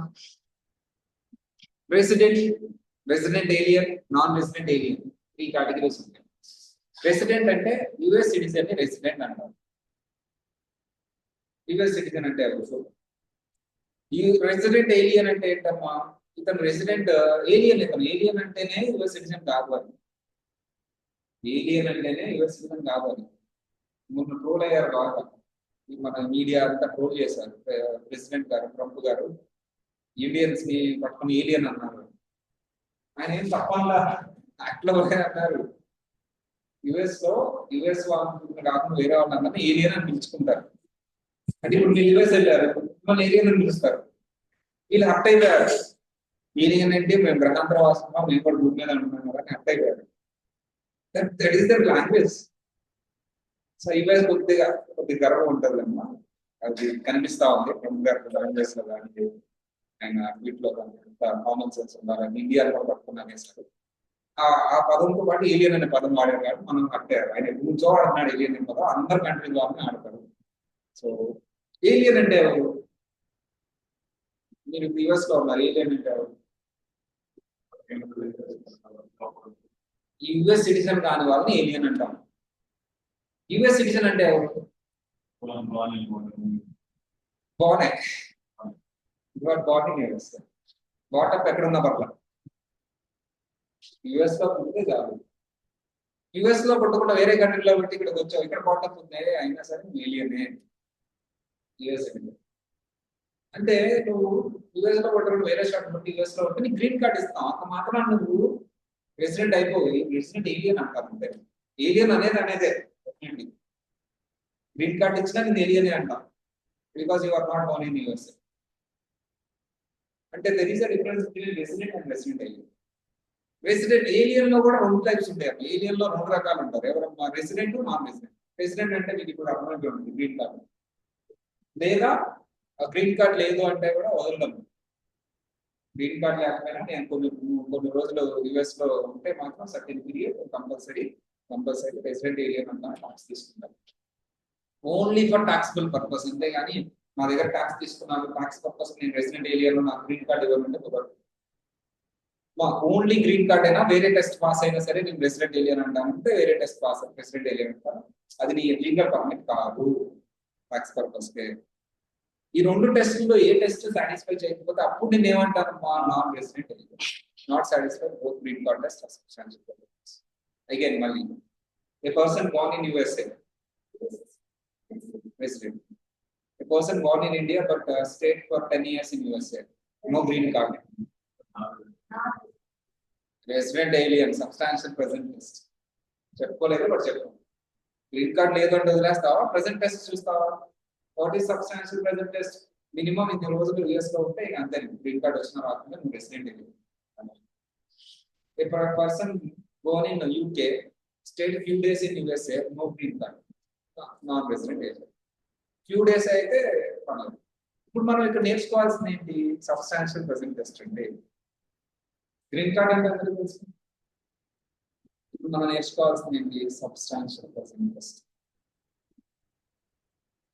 Resident alien, non resident alien, 3 categories ఉంటాయి. Resident అంటే US citizen ని resident అంటారు. యుఎస్ సిటిజన్ అంటే ఎవరు? ఈ రెసిడెంట్ ఏలియన్ అంటే ఏంటమ్మా? ఇతను రెసిడెంట్ ఏలియన్, ఇతను ఏలియన్ అంటేనే యుఎస్ సిటిజన్ కాదు అని. ఏలియన్ అంటేనే యుఎస్ సిటిజన్ కాదు అని మొన్న ట్రోల్ అయ్యారు బాగా. మన మీడియా అంతా ట్రోల్ చేశారు. ప్రెసిడెంట్ గారు, ట్రంప్ గారు ఇండియన్స్ ని పట్టుకుని ఏలియన్ అన్నారు. ఆయన ఏం తప్పకుండా అట్లా అన్నారు. యుఎస్ వాళ్ళు కాకుండా వేరే వాళ్ళు అందరినీ ఏలియన్ అని పిలుచుకుంటారు. అంటే ఇప్పుడు మీరు యుఎస్ వెళ్ళారు, మిమ్మల్ని ఏలియన్ అని పిలుస్తారు. వీళ్ళు హర్ట్ అయిపోయారు. ఏలియన్ అంటే మేము గ్రహాంతర వాసంగా మేము కూడా భూమి మీద అంటున్నాం కదా అని హర్ట్ అయిపోయారు. That is their language. So US కొద్దిగా గర్వం ఉంటుంది అమ్మా, అది కనిపిస్తా ఉంది ట్రంప్ గారి లాంగ్వేజ్ లో కానీ ఆయన వీటిలో కానీ కామన్ సెన్స్ ఉండాలని ఇండియాలో కూడా పట్టుకున్నాను సార్. ఆ పదంతో పాటు ఏలియన్ అనే పదం వాడారు కాబట్టి మనం హర్ట్ అయ్యారు. ఆయన గురించో ఆడుతున్నాడు ఏలియన్ అనే పదం, అందరు కంట్రీలోనే ఆడతారు. సో ఏలియన్ అంటే ఎవరు? మీరు యుఎస్ లో ఉన్నారు, ఏలియన్ అంటే ఎవరు? యుఎస్ సిటిజన్ కాని వాళ్ళని ఏలియన్ అంటాం. యుఎస్ సిటిజన్ అంటే ఎవరు? బానే యుఎస్ బాటప్ ఎక్కడున్నా పట్ల యుఎస్ లో పుట్టితే కాదు. యుఎస్ లో పుట్టకుండా వేరే కంట్రీలో పెట్టి ఇక్కడికి వచ్చావు, ఇక్కడ బాటప్ ఉంది అయినా సరే ఏలియనే. యుఎస్ అంటే నువ్వు యుఎస్ లో పుట్టడం వేరే షాట్ బట్టి యుఎస్ లో ఉంటే నీకు గ్రీన్ కార్డ్ ఇస్తాం, అంత మాత్రం నువ్వు రెసిడెంట్ అయిపోయి రెసిడెంట్ ఏలియన్ అంటారు. అంతే, ఏలియన్ అనేదే. గ్రీన్ కార్డ్ ఇచ్చినా నేను ఏలియనే అంటాం, because you are not born in US. అంటే there is a difference between resident and resident alien. రెసిడెంట్ ఏలియన్ లో కూడా 2 టైప్స్ ఉంటాయి. ఏలియన్ లో 2 రకాలు ఉంటారు. ఎవరమ్మా? Resident, non resident. రెసిడెంట్ అంటే మీకు ఇప్పుడు అర్థమైతే ఉంటుంది గ్రీన్ కార్డ్, లేదా గ్రీన్ కార్డ్ లేదు అంటే కూడా వదలడం. గ్రీన్ కార్డ్ లేకపోయినా నేను కొన్ని రోజులు యుఎస్ లో ఉంటే మాత్రం certain period compulsory resident alien అంతా ట్యాక్స్ తీసుకుంటారు. Only for taxable purpose. అంతేగాని మా దగ్గర ట్యాక్స్ తీసుకున్నాను ట్యాక్స్ పర్పస్ నేను రెసిడెంట్ ఏలియన్ నాకు గ్రీన్ కార్డ్ ఇవ్వాలంటే కుదరదు. మా ఓన్లీ గ్రీన్ కార్డ్ అయినా వేరే టెస్ట్ పాస్ అయినా సరే నేను రెసిడెంట్ ఏలియన్ అంటానంటే వేరే టెస్ట్ పాస్ రెసిడెంట్ ఏలియన్ అంటాను. అది నీ లీగల్ పర్మిట్ కాదు ట్యాక్స్ పర్పస్ కే. ఈ 2 టెస్టుల్లో ఏ టెస్ట్ సాటిస్ఫై చేయకపోతే అప్పుడు నేను ఏమంటాను? మా non resident alien. Not satisfied both green card test substantial purpose. Again మళ్ళీ ఏ person born in USA resident. A person born in India but stayed for 10 years in USA, no green card. Resident alien, substantial present test. చెప్పుకోలేదు but చెప్పు. Green card లేదు అంటే వదిలేస్తావా? Present test చూస్తావా? What is substantial present test? Minimum 2 రోజులు US లో ఉంటే అంతే, green card వచ్చిన రాకుండా నువ్వు రెసిడెంట్ ఏలియన్. ఇప్పుడు person born in UK stayed few days in USA, no green card, non resident alien. Few days అయితే పర్లేదు. ఇప్పుడు మనం ఇక్కడ నేర్చుకోవాల్సింది ఏంటి? సబ్స్టాన్షియల్ ప్రెసెంట్ టెస్ట్ అండి. గ్రీన్ కార్డ్ అంటే అందరికీ తెలుసు. ఇప్పుడు మనం నేర్చుకోవాల్సింది ఏంటి? Substantial present test.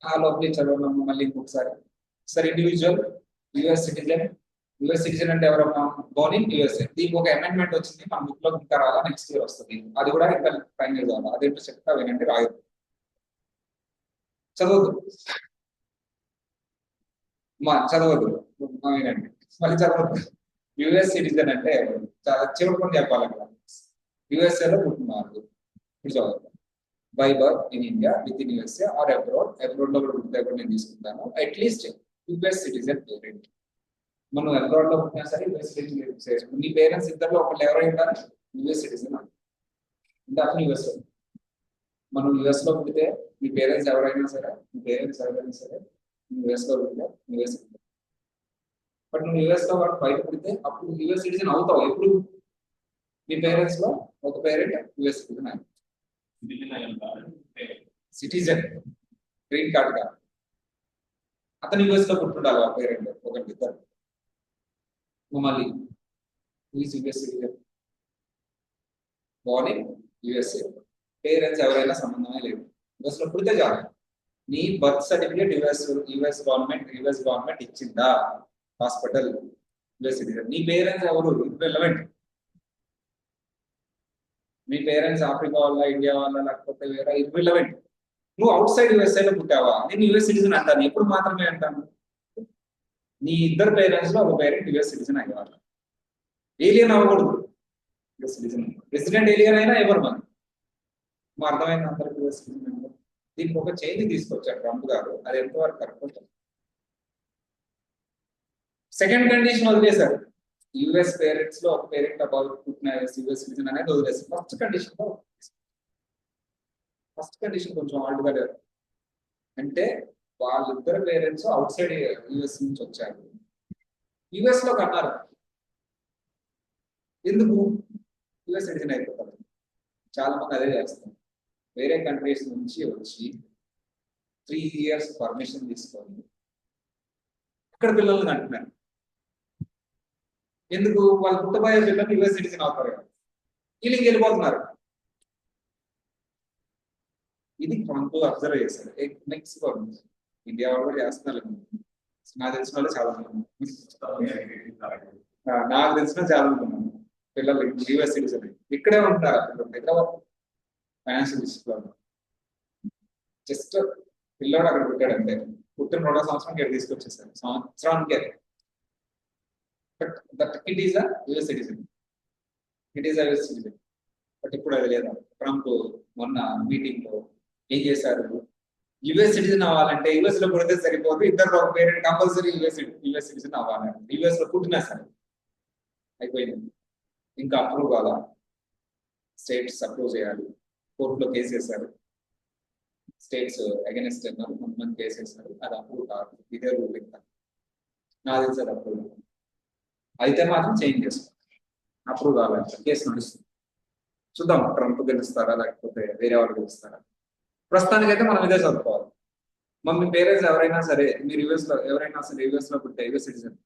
ఆ లోపలి చదవడం మళ్ళీ ఇంకొకసారి. సరే, ఇండివిజువల్ యుఎస్ సిటిజన్ అంటే ఎవరమ్మా? Born in USA. దీనికి ఒక అమెండ్మెంట్ వచ్చింది మన బుక్ లో, ఇంకా రాగా నెక్స్ట్ ఇయర్ వస్తుంది. అది కూడా ఇంకా ఫైనల్ కావాలి. అదేంటో చెప్తా వినండి, రాయదు, చదవద్దు చదవద్దు వినండి, మళ్ళీ చదవద్దు. యుఎస్ సిటిజన్ అంటే చివరి కొన్ని చెప్పాలి అక్కడ. యుఎస్ఏలో పుట్టినారు. ఇప్పుడు చదవద్దు. By birth in India, within USA or abroad. Abroad లో కూడా పుట్టితే కూడా నేను తీసుకుంటాను. At least US citizen parent. మనం అబ్రాడ్ లో పుట్టినా సరే యుఎస్ సిటిజన్. మీ పేరెంట్స్ ఇద్దరులో ఒకళ్ళు ఎవరైనా ఉండాలి యుఎస్ సిటిజన్ అంటే అతను యుఎస్. మనం యుఎస్ లో పుట్టితే మీ పేరెంట్స్ ఎవరైనా సరే యుఎస్ లో పుట్టావు, యుఎస్. బట్ నువ్వు యుఎస్ లో వాడు బయట పుడితే అప్పుడు యుఎస్ సిటిజన్ అవుతావు ఎప్పుడు? మీ పేరెంట్స్ లో ఒక parent US citizen, citizen green card కాదు, అతను యుఎస్ లో పుట్టుండాలి ఆ పేరెంట్ ఒకటి ఇద్దరు. మళ్ళీ US citizen body USA, parents ఎవరైనా సంబంధమే లేదు, యుఎస్ లో పుడితే చాలు. నీ బర్త్ సర్టిఫికేట్ యుఎస్ గవర్నమెంట్ ఇచ్చిందా, హాస్పిటల్ యుఎస్ సిటిజన్. నీ పేరెంట్స్ ఎవరు ఇర్రెలవెంట్. మీ పేరెంట్స్ ఆఫ్రికా వాళ్ళ, ఇండియా వాళ్ళ, లేకపోతే వేరే ఇర్రెలవెంట్. నువ్వు అవుట్ సైడ్ యుఎస్ఏ లో పుట్టావా, నేను యుఎస్ సిటిజన్ అంటాను. ఎప్పుడు మాత్రమే అంటాను, నీ ఇద్దరు పేరెంట్స్ లో ఒక పేరెంట్ యుఎస్ సిటిజన్ అయ్యేవాళ్ళు. ఏలియన్ అవ్వకూడదు, యుఎస్ సిటిజన్. రెసిడెంట్ ఏలియన్ అయినా ఎవరు మనం. మా అర్థమైంది అందరికి యుఎస్ సిటిజన్. దీనికి ఒక చేంజ్ తీసుకొచ్చారు ట్రంప్ గారు, అది ఎంతవరకు కరెక్ట్. సెకండ్ కండిషన్ వదిలేశారు, యుఎస్ పేరెంట్స్ లో ఒక పేరెంట్ అబౌట్ పుట్టిన యుఎస్ సిటిజన్ అనేది వదిలేశారు. ఫస్ట్ కండిషన్ కొంచెం ఆల్ట్గా లేదు. అంటే వాళ్ళిద్దరు పేరెంట్స్ అవుట్ సైడ్ యుఎస్ నుంచి వచ్చారు, యుఎస్ లో కన్నారు. ఎందుకు? యుఎస్ సిటిజన్ అయిపోతారు. చాలా మంది అదే చేస్తారు, వేరే కంట్రీస్ నుంచి వచ్చి 3 years పర్మిషన్ తీసుకొని ఇక్కడ పిల్లల్ని అంటున్నారు. ఎందుకు? వాళ్ళు పుట్టబోయే పిల్లలు యుఎస్ సిటిజన్ అవుతారు కదా, వీళ్ళకి వెళ్ళిపోతున్నారు. ఇది ట్రంప్ అబ్జర్వ్ చేశారు. నెక్స్ట్ ఇండియా వాళ్ళు కూడా చేస్తున్నారు. నాకు తెలిసిన వాళ్ళు చాలా మంది, నాకు తెలిసిన చాలా మంది పిల్లలు యుఎస్ సిటిజన్ ఇక్కడే ఉంటారు. హైదరాబాద్ ఫైనాన్షియల్ డిస్ట్రిక్ట్, జస్ట్ పిల్లడు అక్కడ పుట్టాడు అంతే. పుట్టిన 2వ సంవత్సరం ఇక్కడ తీసుకొచ్చేసారు, సంవత్సరానికే. But that it is US citizen, US citizen. బట్ ఇప్పుడు అది లేదా. ట్రంప్ మొన్న మీటింగ్ లో ఏం చేశారు, యుఎస్ సిటిజన్ అవ్వాలంటే యుఎస్ లో పుడితే సరిపోదు, ఇద్దరు ఒక పేరెంట్ కంపల్సరీ యుఎస్ సిటిజన్ అవ్వాలంటే. యుఎస్ లో పుట్టినా సరే అయిపోయింది, ఇంకా అప్రూవ్ కాదా, స్టేట్స్ అప్రూవ్ చేయాలి. కోర్టులో కేసు వేశారు, స్టేట్స్ అగెన్స్ట్ అన్నారు, కొంతమంది కేసు వేశారు, అది అప్రూవ్ కాదు. ఇదే రూలింగ్ నాకు తెలిసి అది అప్రూవ్ అయితే మాత్రం చేంజ్ చేసుకోవాలి. అప్రూవ్ కావాలి, కేసు నడుస్తుంది. చూద్దాం ట్రంప్ గెలుస్తారా లేకపోతే వేరే వాళ్ళు గెలుస్తారా. ప్రస్తుతానికైతే మనం ఇదే చదువుకోవాలి. మీ పేరెంట్స్ ఎవరైనా సరే, మీరు యుఎస్ లో ఎవరైనా సరే యుఎస్ లో పుట్టే US citizen,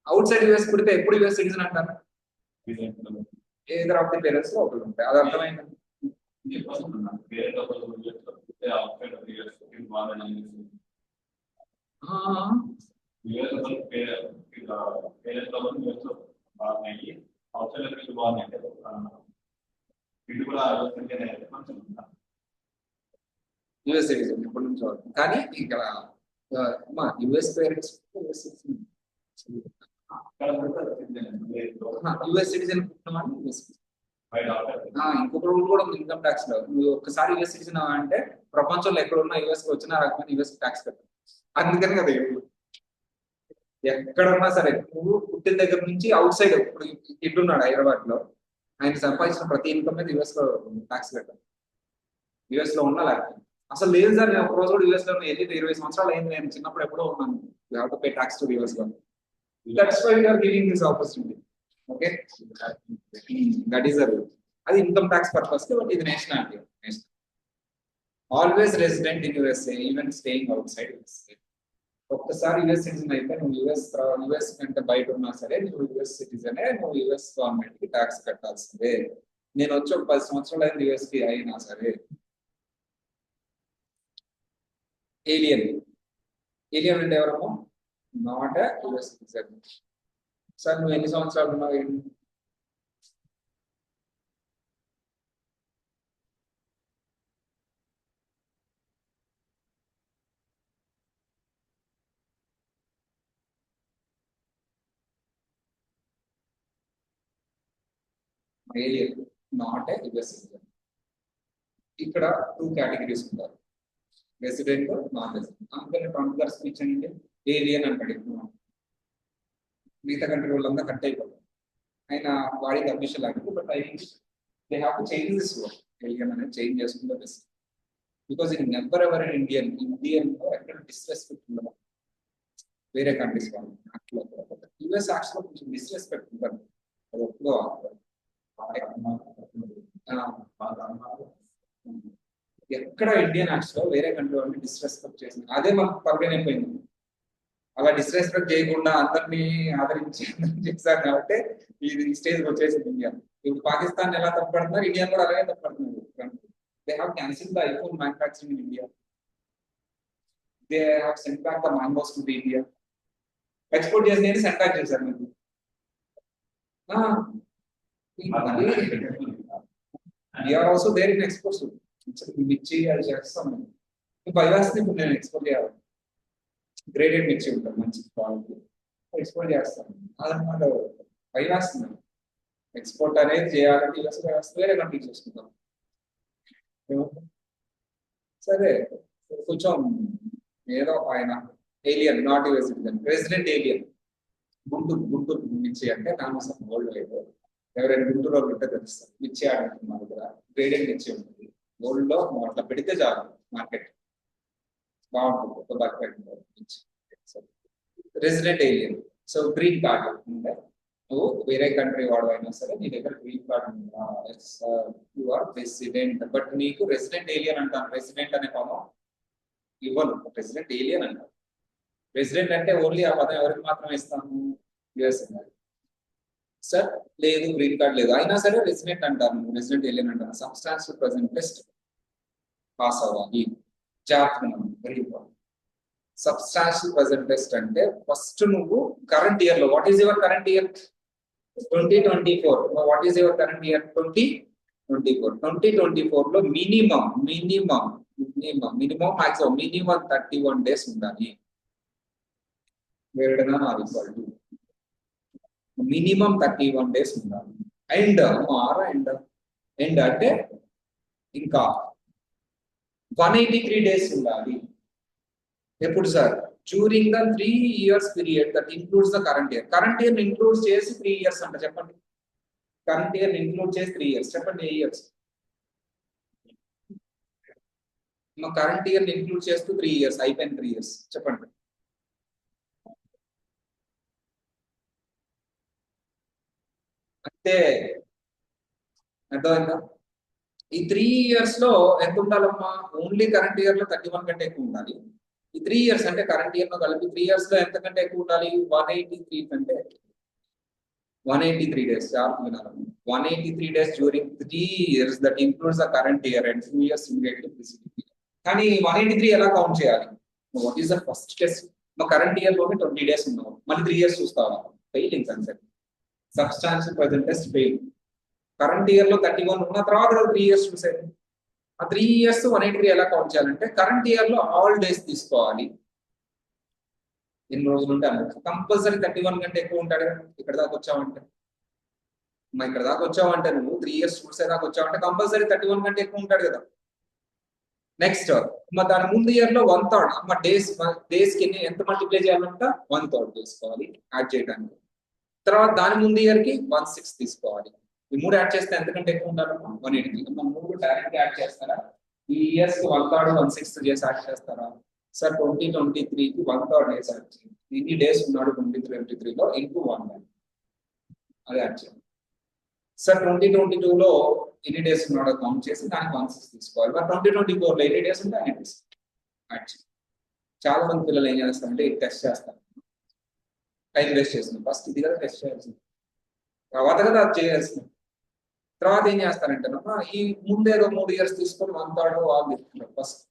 out side US పుడితే ఎప్పుడు యుఎస్ సిటిజన్ అంటారు? ఏదర్ ఆఫ్ ది పేరెంట్స్ లో ఒకళ్ళు ఉంటాయి. అది అర్థమైంది. యుఎస్ సిటిజన్ ఎప్పటి నుంచి అవుతుంది, కానీ ఇక్కడ మా యుఎస్ పేరెంట్స్ యుఎస్ సిటిజన్ ఇంకొక రూల్ కూడా ఉంది ఇన్కమ్ ట్యాక్స్ లో. నువ్వు ఒక్కసారి యుఎస్ సిటిజన్ అంటే ప్రపంచంలో ఎక్కడున్నా యుఎస్ కి వచ్చినా రాకపోయినా యుఎస్ ట్యాక్స్ కట్టాలి. అందుకని కదా ఎక్కడున్నా సరే నువ్వు పుట్టిన దగ్గర నుంచి అవుట్ సైడ్, ఇప్పుడు ఇట్టున్నాడు హైదరాబాద్ లో, ఆయన సంపాదించిన ప్రతి ఇన్కమ్ మీద యుఎస్ లో ట్యాక్స్ కట్టాలి. యుఎస్ లో ఉన్నా లేకపోతే అసలు లేదు సార్, నేను ఒక రోజు కూడా యుఎస్ లో వెళ్ళి 20 సంవత్సరాలు అయింది, నేను చిన్నప్పుడు ఎప్పుడో ఉన్నాను. You have to pay tax to US లో. That's why we are giving this opportunity. Okay, that is the rule. అది ఇన్కమ్ ట్యాక్స్ పర్పస్ కి, బట్ ఇది nationality. Always resident in USA even staying outside USA. ఒక్కసారి US citizen అయితే నువ్వు US కంటే బయట ఉన్నా సరే నువ్వు యుఎస్ సిటిజనే, నువ్వు యుఎస్ గవర్నమెంట్ కి ట్యాక్స్ కట్టాల్సిందే. నేను వచ్చి ఒక 10 సంవత్సరాలు అయింది యుఎస్ కి అయినా సరే. ఏలియన్ అంటే ఎవరమ్మో, నాట్ యుఎస్ సిటిజన్. సార్ నువ్వు ఎన్ని సంవత్సరాలు ఉన్నావు? Alien not US citizen. ఇక్కడ 2 కేటగిరీస్ ఉంటారు, రెసిడెంట్, నాన్ రెసిడెంట్. అందుకని ట్రంప్ గారు స్పీచ్ అంటే ఏలియన్ అంటాడు. మిగతా కంట్రీ వాళ్ళంతా కట్ అయిపోతారు. ఆయన వాడికి అడ్మిషన్ లాంటిది. But I think they have to change this word. Alien అనేది చేంజ్ చేసుకుంటే best. Because it never ever Indian లో ఎక్కడ డిస్రెస్పెక్ట్ ఉండదు. వేరే కంట్రీస్ వాళ్ళు అట్లా యుఎస్ యాక్ట్స్ లో కొంచెం డిస్రెస్పెక్ట్ ఉంటుంది అది ఎప్పుడో ఎక్కడ ఇండియన్ యాక్ట్స్ లో వేరే కంట్రీ వాళ్ళని డిస్రెస్పెక్ట్ చేసింది అదే మాకు పర్మనెంట్ అయిపోయింది. అలా డిస్రెస్పెక్ట్ చేయకుండా అందరినీ ఆదరించి చేశారు కాబట్టి ఇది స్టేజ్ వచ్చేసింది ఇండియా. ఇప్పుడు పాకిస్తాన్ ఎలా తప్పడుతున్నారు, ఇండియా కూడా అలాగే తప్పడుతున్నారు. They have cancel the iPhone manufacturing in India. They have sent back the mangoes to India. Export చేసి సెంట్ బ్యాక్ చేశారు మీకు. We are also there in exports. మిర్చి అది చేస్తాం బైవాస్ని ఇప్పుడు నేను ఎక్స్పోర్ట్ చేయాలి. గ్రేడెడ్ మిర్చి ఉంటుంది మంచి క్వాలిటీ ఎక్స్పోర్ట్ చేస్తాను అదనమాట. బైవాస్తున్నాను ఎక్స్పోర్ట్ అనేది చేయాలంటే వేరే కంట్రీ చేసుకుంటాం. సరే కొంచెం ఏదో ఆయన alien not your citizen president alien Guntur మిర్చి అంటే నామసం గోల్డ్ లేదు. ఎవరైనా గుంటూరు ఉంటే తెలుస్తారు. మిర్చి ఆడుతున్నారు కదా గ్రేడెడ్ మిర్చి ఉంటుంది గోల్డ్ లో అట్లా పెడితే చాలు మార్కెట్ బాగుంటుంది. Resident alien so green card ఉంటే నువ్వు వేరే కంట్రీ వాడు అయినా సరే నీ దగ్గర green card you are resident. But నీకు రెసిడెంట్ ఏలియన్ అంటాను. రెసిడెంట్ అనే పదం ఇవ్వను. రెసిడెంట్ ఏలియన్ అంటాను. రెసిడెంట్ అంటే ఓన్లీ ఆ పదం ఎవరికి మాత్రమే ఇస్తాను యుఎస్ సార్ లేదు గ్రీన్ కార్డ్ లేదు అయినా సరే రెసిడెంట్ అంటాను. రెసిడెంట్ ఏలియన్ అంటాను. సబ్స్టాన్షియల్ ప్రెజెంట్ టెస్ట్ పాస్ అవ్వాలి జాగ్రత్త. Very important. Substantial present test అంటే ఫస్ట్ నువ్వు కరెంట్ ఇయర్ లో what is your current year 2024. What is your current year 2024. 2024 లో మినిమం మాక్సిమం మినిమం 31 days ఉండాలి. మినిమం 31 days ఉండాలి. అండ్ అంటే ఇంకా 183 days ఉండాలి. ఎప్పుడు sir during the 3 years period that includes the current year. Current year include చేసి 3 years అంట చెప్పండి. కరెంట్ ఇయర్ ఇంక్లూడ్ చేసి 3 years చెప్పండి. ఏ ఇయర్స్ కరెంట్ ఇయర్ ఇంక్లూడ్ చేస్తూ 3 years అయిపోయింది. 3 years చెప్పండి. అంటే అర్థమైందా? ఈ 3 years లో ఎంత ఉండాలమ్మా? ఓన్లీ కరెంట్ ఇయర్ లో 31 కంటే ఎక్కువ ఉండాలి. ఈ 3 years అంటే కరెంట్ ఇయర్ లో కలిపి 3 years లో ఎంత కంటే ఎక్కువ ఉండాలి? 183 కంటే 183 days. 183 days during 3 years that includes the current year and 2 years immediately preceding. కానీ 183 ఎలా కౌంట్ చేయాలి? What is the first test? Current year లోనే 20 days ఉన్నావు, మళ్ళీ 3 years చూస్తావా? Failing concept. Substantial present test fail. Current year లో 31 ఉన్న తర్వాత 3 years చూసేది. ఆ 3 years 183 ఎలా కౌంట్ చేయాలంటే కరెంట్ ఇయర్ లో ఆల్ డేస్ తీసుకోవాలి. ఎన్ని రోజులు ఉంటే అన్న కంపల్సరీ 31 కంటే ఎక్కువ ఉంటాడు. ఇక్కడ దాకా వచ్చావంటే ఇక్కడ దాకా వచ్చావంటే నువ్వు 3 years చూసేదాకా వచ్చావంటే కంపల్సరీ 31 కంటే ఎక్కువ ఉంటాడు కదా. నెక్స్ట్ దాని ముందు ఇయర్ లో 1/3 డేస్ కి ఎంత మల్టిప్లై చేయాలంట? 1/3 తీసుకోవాలి యాడ్ చేయడానికి. తర్వాత దాని ముందు ఇయర్ కి 1/6 తీసుకోవాలి. ఈ 3 యాడ్ చేస్తే ఎంతకంటే ఎక్కువ ఉండాలమ్మా? 183. 3 డైరెక్ట్ యాడ్ చేస్తారా? ఈ ఇయర్స్ కి 1/3 1/6 చేసి యాడ్ చేస్తారా? సార్ 2023 కి 1/3 డేస్ యాడ్ చేయండి. ఎన్ని డేస్ ఉన్నాడు 2023 లో ఇంటూ 1 అది యాడ్ చేయండి. సార్ 2022 లో ఎన్ని డేస్ ఉన్నాడో కౌంట్ చేసి దానికి 1/6 తీసుకోవాలి. మరి 2024 లో ఎన్ని డేస్ ఉంటే అన్ని డేస్ యాడ్ చేయండి. చాలా మంది పిల్లలు ఏం చేస్తారంటే ఇది టెస్ట్ చేస్తారు. టైం వేస్ట్ చేస్తుంది. ఫస్ట్ ఇది కదా టెస్ట్ చేయాల్సింది, తర్వాత కదా అది చేయాల్సింది. తర్వాత ఏం చేస్తారంటే ఈ ముందేదో 3 years తీసుకొని 1/3 వాళ్ళు ఫస్ట్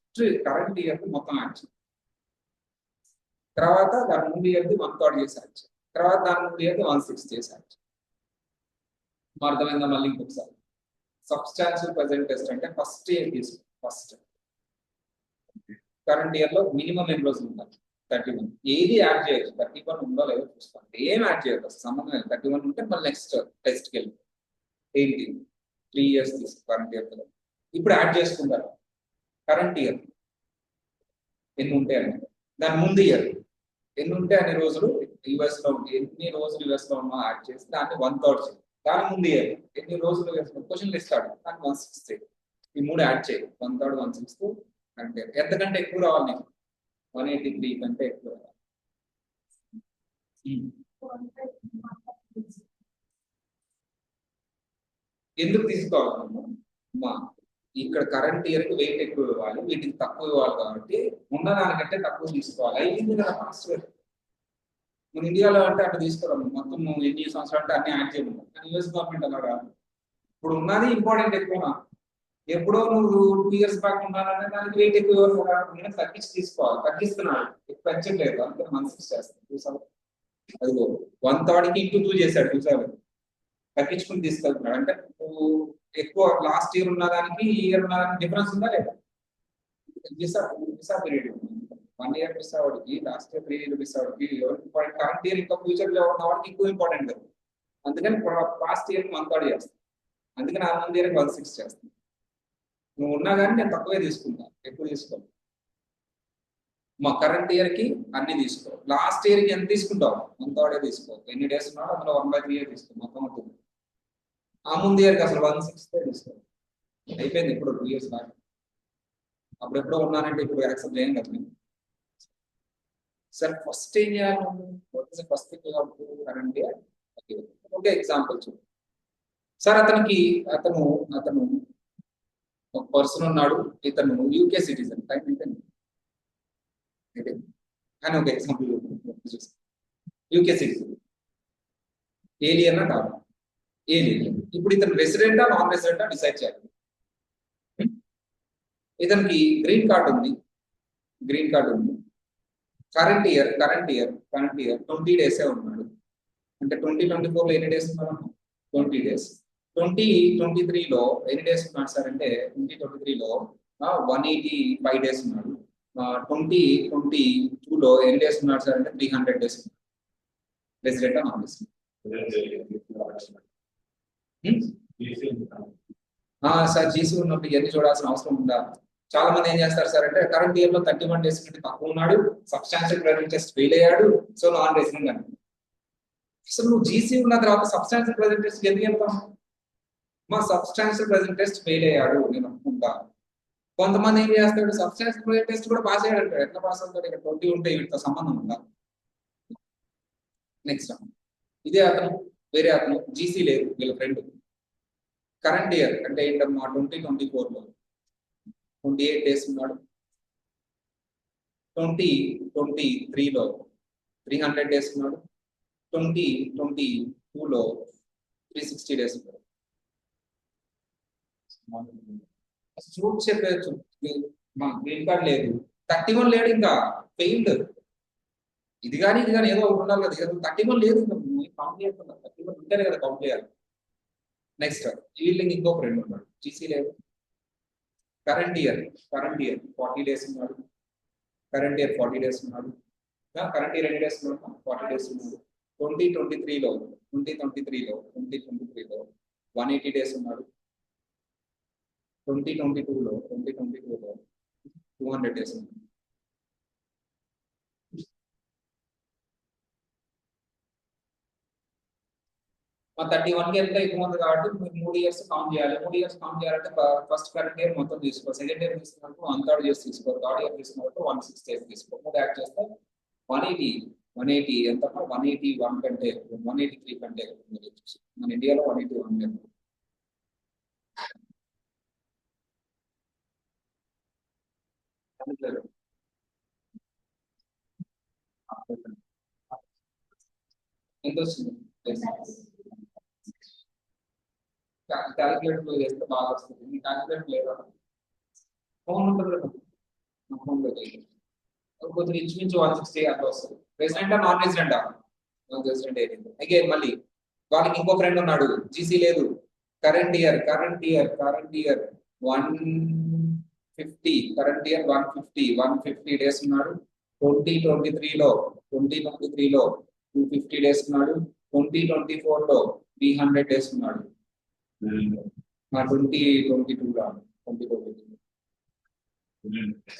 కరెంట్ ఇయర్ మొత్తం యాడ్ చేయండి. తర్వాత దాని ముందు ఇయర్ది 1/3 చేసి యాడ్ చేయండి. తర్వాత దాని ముందు ఇయర్ది 1/6 చేసి యాడ్ చేయండి. అర్థమైందా? మళ్ళీ ఇంకొకసారి సబ్స్టాన్షియల్ ప్రెజెంట్ టెస్ట్ అంటే ఫస్ట్ ఇయర్ తీసుకోండి. ఫస్ట్ కరెంట్ ఇయర్ లో మినిమం ఎన్ని రోజులు ఉండాలి? 31. ఏది యాడ్ చేయొచ్చు. 31 ఉందో లేదో చూసుకోండి. ఏం యాడ్ చేయొచ్చు సంబంధం లేదు. 31 ఉంటే మళ్ళీ నెక్స్ట్ టెస్ట్కి వెళ్ళి ఏంటి 3 years తీసుకో కరెంట్ ఇయర్ కదా. ఇప్పుడు యాడ్ చేసుకుంటారు కరెంట్ ఇయర్ ఎన్ని ఉంటే అని, దాని ముందు ఇయర్ ఎన్ని ఉంటే అన్ని రోజులు యుఎస్ లో ఎన్ని రోజులు యుఎస్ లో ఉన్నా యాడ్ చేసి దాన్ని 1/3 చేయాలి. దాని ముందు ఇయర్ ఎన్ని రోజులు క్వశ్చన్ ఇస్తాడు దాన్ని 1/6 చేయాలి. ఈ 3 యాడ్ చేయాలి. 1/3 1/6 అంటే ఎంతకంటే ఎక్కువ రావాలి నీకు? 183 కంటే ఎక్కువ రావాలి. ఎందుకు తీసుకోవాలమ్మా? ఇక్కడ కరెంట్ ఇయర్ కి వెయిట్ ఎక్కువ ఇవ్వాలి, వీటికి తక్కువ ఇవ్వాలి కాబట్టి ఉన్నదానికంటే తక్కువ తీసుకోవాలి. అయింది కదా ఫాస్ట్ గా. మన ఇండియాలో అంటే అట్లా తీసుకోవడం మొత్తం ఎన్ని సంవత్సరాలు అంటే అన్ని యాడ్ చేయమన్నారు. కానీ యూఎస్ గవర్నమెంట్ అలా కాదు. ఇప్పుడు ఉన్నది ఇంపార్టెంట్ ఎక్కువ. ఎప్పుడో నువ్వు 2 years బ్యాక్ ఉన్నానంటే దానికి వెయిట్ ఎక్కువ ఇవ్వాలి కదా, నేను తగ్గించి తీసుకోవాలి. తగ్గిస్తున్నాడు, ఎక్కువ పెంచట్లేదు, అంతే మనసు చేస్తాను. చూసావు అదిగో 1/3 కి ఇంటూ 2 చేశాడు, చూసావు తగ్గించుకుని తీసుకెళ్తున్నాడు. అంటే నువ్వు ఎక్కువ లాస్ట్ ఇయర్ ఉన్న దానికి ఈ ఇయర్ ఉన్న దానికి డిఫరెన్స్ ఉందా లేదా? వీసా పీరియడ్ 1 year మిస్ అవ్వడానికి లాస్ట్ ఇయర్ 3 years మిస్ అవ్వడానికి ఇంపార్టెంట్. కరెంట్ ఇయర్ ఇంకా ఫ్యూచర్ లో ఉన్న వాడికి ఎక్కువ ఇంపార్టెంట్ కదా. అందుకని పాస్ట్ ఇయర్ 1/3 చేస్తాను, అందుకని ఆ ముందు ఇయర్ 1/6 చేస్తాను. నువ్వు ఉన్నా కానీ నేను తక్కువే తీసుకుంటా, ఎక్కువ తీసుకోను. మా కరెంట్ ఇయర్ కి అన్ని తీసుకో, లాస్ట్ ఇయర్ కి ఎంత తీసుకుంటావు 1/3 తీసుకో. ఎన్ని డేస్ ఉన్నాడో అందులో 1/3 తీసుకో, మొత్తం అవుతుంది. ఆ ముందు ఇయర్ కి అసలు 1/6 తీసుకో. అయిపోయింది ఇప్పుడు 2 years బ్యాక్. అప్పుడెప్పుడో ఉన్నానంటే ఇప్పుడు యాక్సెప్ట్ చేయం కదా నేను. సార్ ఫస్ట్ ఏం చేయాలి? First current year okay example చూడు సార్. అతను ఒక పర్సన్ ఉన్నాడు, ఇతను యూకే సిటిజన్. టైం అయిపోయింది కానీ ఒక ఎగ్జాంపుల్ యూకే సిటిజన్. ఏలియనా కాదు? ఏలియన్. ఇప్పుడు ఇతను రెసిడెంటా నాన్ రెసిడెంటా డిసైడ్ చేయాలి. ఇతనికి గ్రీన్ కార్డ్ ఉంది. కరెంట్ ఇయర్ 20 days ఉన్నాడు. అంటే 2024 లో ఎన్ని డేస్ ఉన్నాడు? 20 days. 2023లో ఎన్ని డేస్ ఉన్నాడు సార్ అంటే 2023లో 185 days ఉన్నాడు. 2022లో ఎన్ని డేస్ ఉన్నాడు సార్ అంటే 300 days. Resident non resident? Sir GC ఉన్నప్పుడు ఇవన్నీ చూడాల్సిన అవసరం ఉందా? చాలా మంది ఏం చేస్తారు సార్ అంటే కరెంట్ ఇయర్ లో 31 days కంటే తక్కువ ఉన్నాడు, సబ్స్టాన్షియల్ ప్రెజెంట్ టెస్ట్ ఫెయిల్ అయ్యాడు, సో నాన్ రెసిడెంట్ అని. అసలు నువ్వు జీసీ ఉన్న తర్వాత సబ్స్టాన్షియల్ ప్రెజెంట్ టెస్ట్ ఎందుకు వెళ్తాం? మా సబ్స్టాన్షియల్ ప్రెజెంట్ టెస్ట్ ఫెయిల్ అయ్యాడు నేను అనుకుంటా. కొంతమంది ఏం చేస్తాడు, సబ్స్టాన్షియల్ ప్రెజెంట్ టెస్ట్ కూడా పాస్ అయ్యాడు అంటాడు. ఎట్లా పాస్ అవుతాడు? ఇక్కడ 20 ఉంటే వీటితో సంబంధం ఉందా? నెక్స్ట్ ఇదే అతను, వేరే అతను జీసీ లేదు, వీళ్ళ ఫ్రెండ్. కరెంట్ ఇయర్ అంటే ఏంటమ్మా 2024లో 28 days ఉన్నాడు. 2023లో 300 days ఉన్నాడు. 2022లో 360 days ఉన్నాడు. చూడు చెప్పచ్చు, మా గ్రీన్ కార్డ్ లేదు, 31 లేడు, ఇంకా ఫెయిల్డ్. ఇది కానీ ఏదో ఒకటి ఉండాలి కదా. 31 లేదు, ఇంకా కౌంట్ చేస్తున్నా. 31 ఉంటేనే కదా కౌంట్ చేయాలి. నెక్స్ట్ వీళ్ళకి ఇంకో ఫ్రెండ్ ఉన్నాడు, జీసీ లేదు. కరెంట్ ఇయర్ 40 days ఉన్నాడు. కరెంట్ ఇయర్ 40 days ఉన్నాడు. కరెంట్ ఇయర్ ఎన్ని డేస్ ఉన్నాడు? 40 days ఉన్నాడు. 2023లో 180 days ఉన్నాడు. 2022లో 200 days ఉన్నాడు. మా 31 కి ఎంత ఎక్కువ ఉంది కాబట్టి మీరు 3 years కౌంట్ చేయాలి. 3 years కౌంట్ చేయాలంటే ఫస్ట్ కరెంట్ ఇయర్ మొత్తం తీసుకో, సెకండ్ ఇయర్ తీసుకున్నప్పుడు 1/3 చేసి తీసుకో, థర్డ్ ఇయర్ తీసుకున్నప్పుడు 1/6 చేసి తీసుకో. 3 యాడ్ చేస్తే 180 ఎంత? 181 కంటే 183 కంటే మన ఇండియాలో 181. ఎంత వచ్చింది? క్యాలిక్యులేటర్ చేస్తే బాగా వస్తుంది. మీ క్యాలిక్యులేటర్ లేదా? ఫోన్ ఉంటుంది కదా, ఫోన్లో కొద్దిగా ఇంచుమించు 160 అట్లా వస్తుంది. రెసిడెంటా నాన్ రెసిడెంటా? రెసిడెంట్ అయింది. అగైన్ మళ్ళీ వాళ్ళకి ఇంకో ఫ్రెండ్ ఉన్నాడు, జీసీ లేదు. Current year 150, current year 150 days ఉన్నాడు. 2023లో 250 days ఉన్నాడు. 2024లో 300 days ఉన్నాడు. 2022లో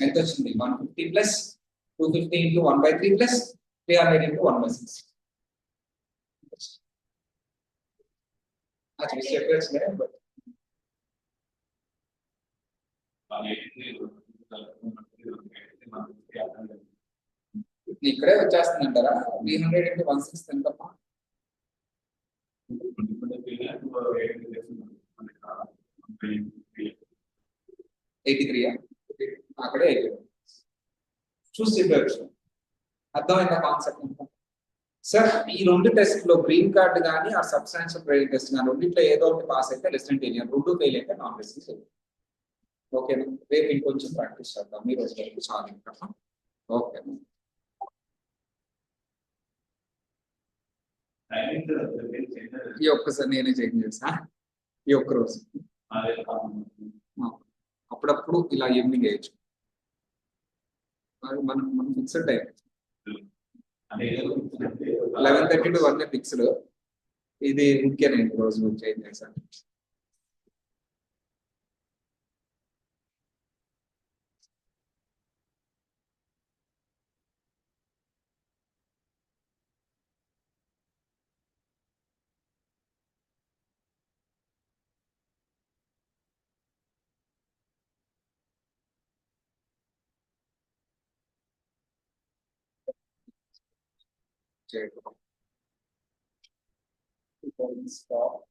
ఎంత వచ్చింది? 150 ప్లస్ 250 ఇంటూ 1/3 ప్లస్ 300 ఇంటూ 1/6. అది చెప్పేసి బట్ ఇక్కడే వచ్చేస్తుంది అంటారా 300 into 1/6 ఎంతమ్మా 83 అక్కడే చూసి చెప్పవచ్చు అర్థమైందా కాన్సెప్ట్ సార్ ఈ రెండు టెస్ట్ లో గ్రీన్ కార్డ్ కానీ ఆ సబ్స్టాన్షియల్ ప్రేయర్ టెస్ట్ కానీ రెండింటిలో ఏదో ఒకటి పాస్ అయితే రెసిడెంట్ ఏరియా రెండు ఫెయిల్ అయితే నాన్ రెసిడెంట్ ఓకేనా రేపు ఇంకొంచెం ప్రాక్టీస్ చేద్దాం మీరు వచ్చేటప్పుడు చాలా ఇంకా ఓకే ఈ ఒక్కసారి నేనే చేంజ్ చేసా ఈ ఒక్క రోజు అప్పుడప్పుడు ఇలా ఈవినింగ్ వేయచ్చు మనం మనం ఫిక్స్డ్ టైం 11:30 to 1 ఫిక్స్డ్ ఇది ఇంకే నేను రోజు చేంజ్ చేశాను stop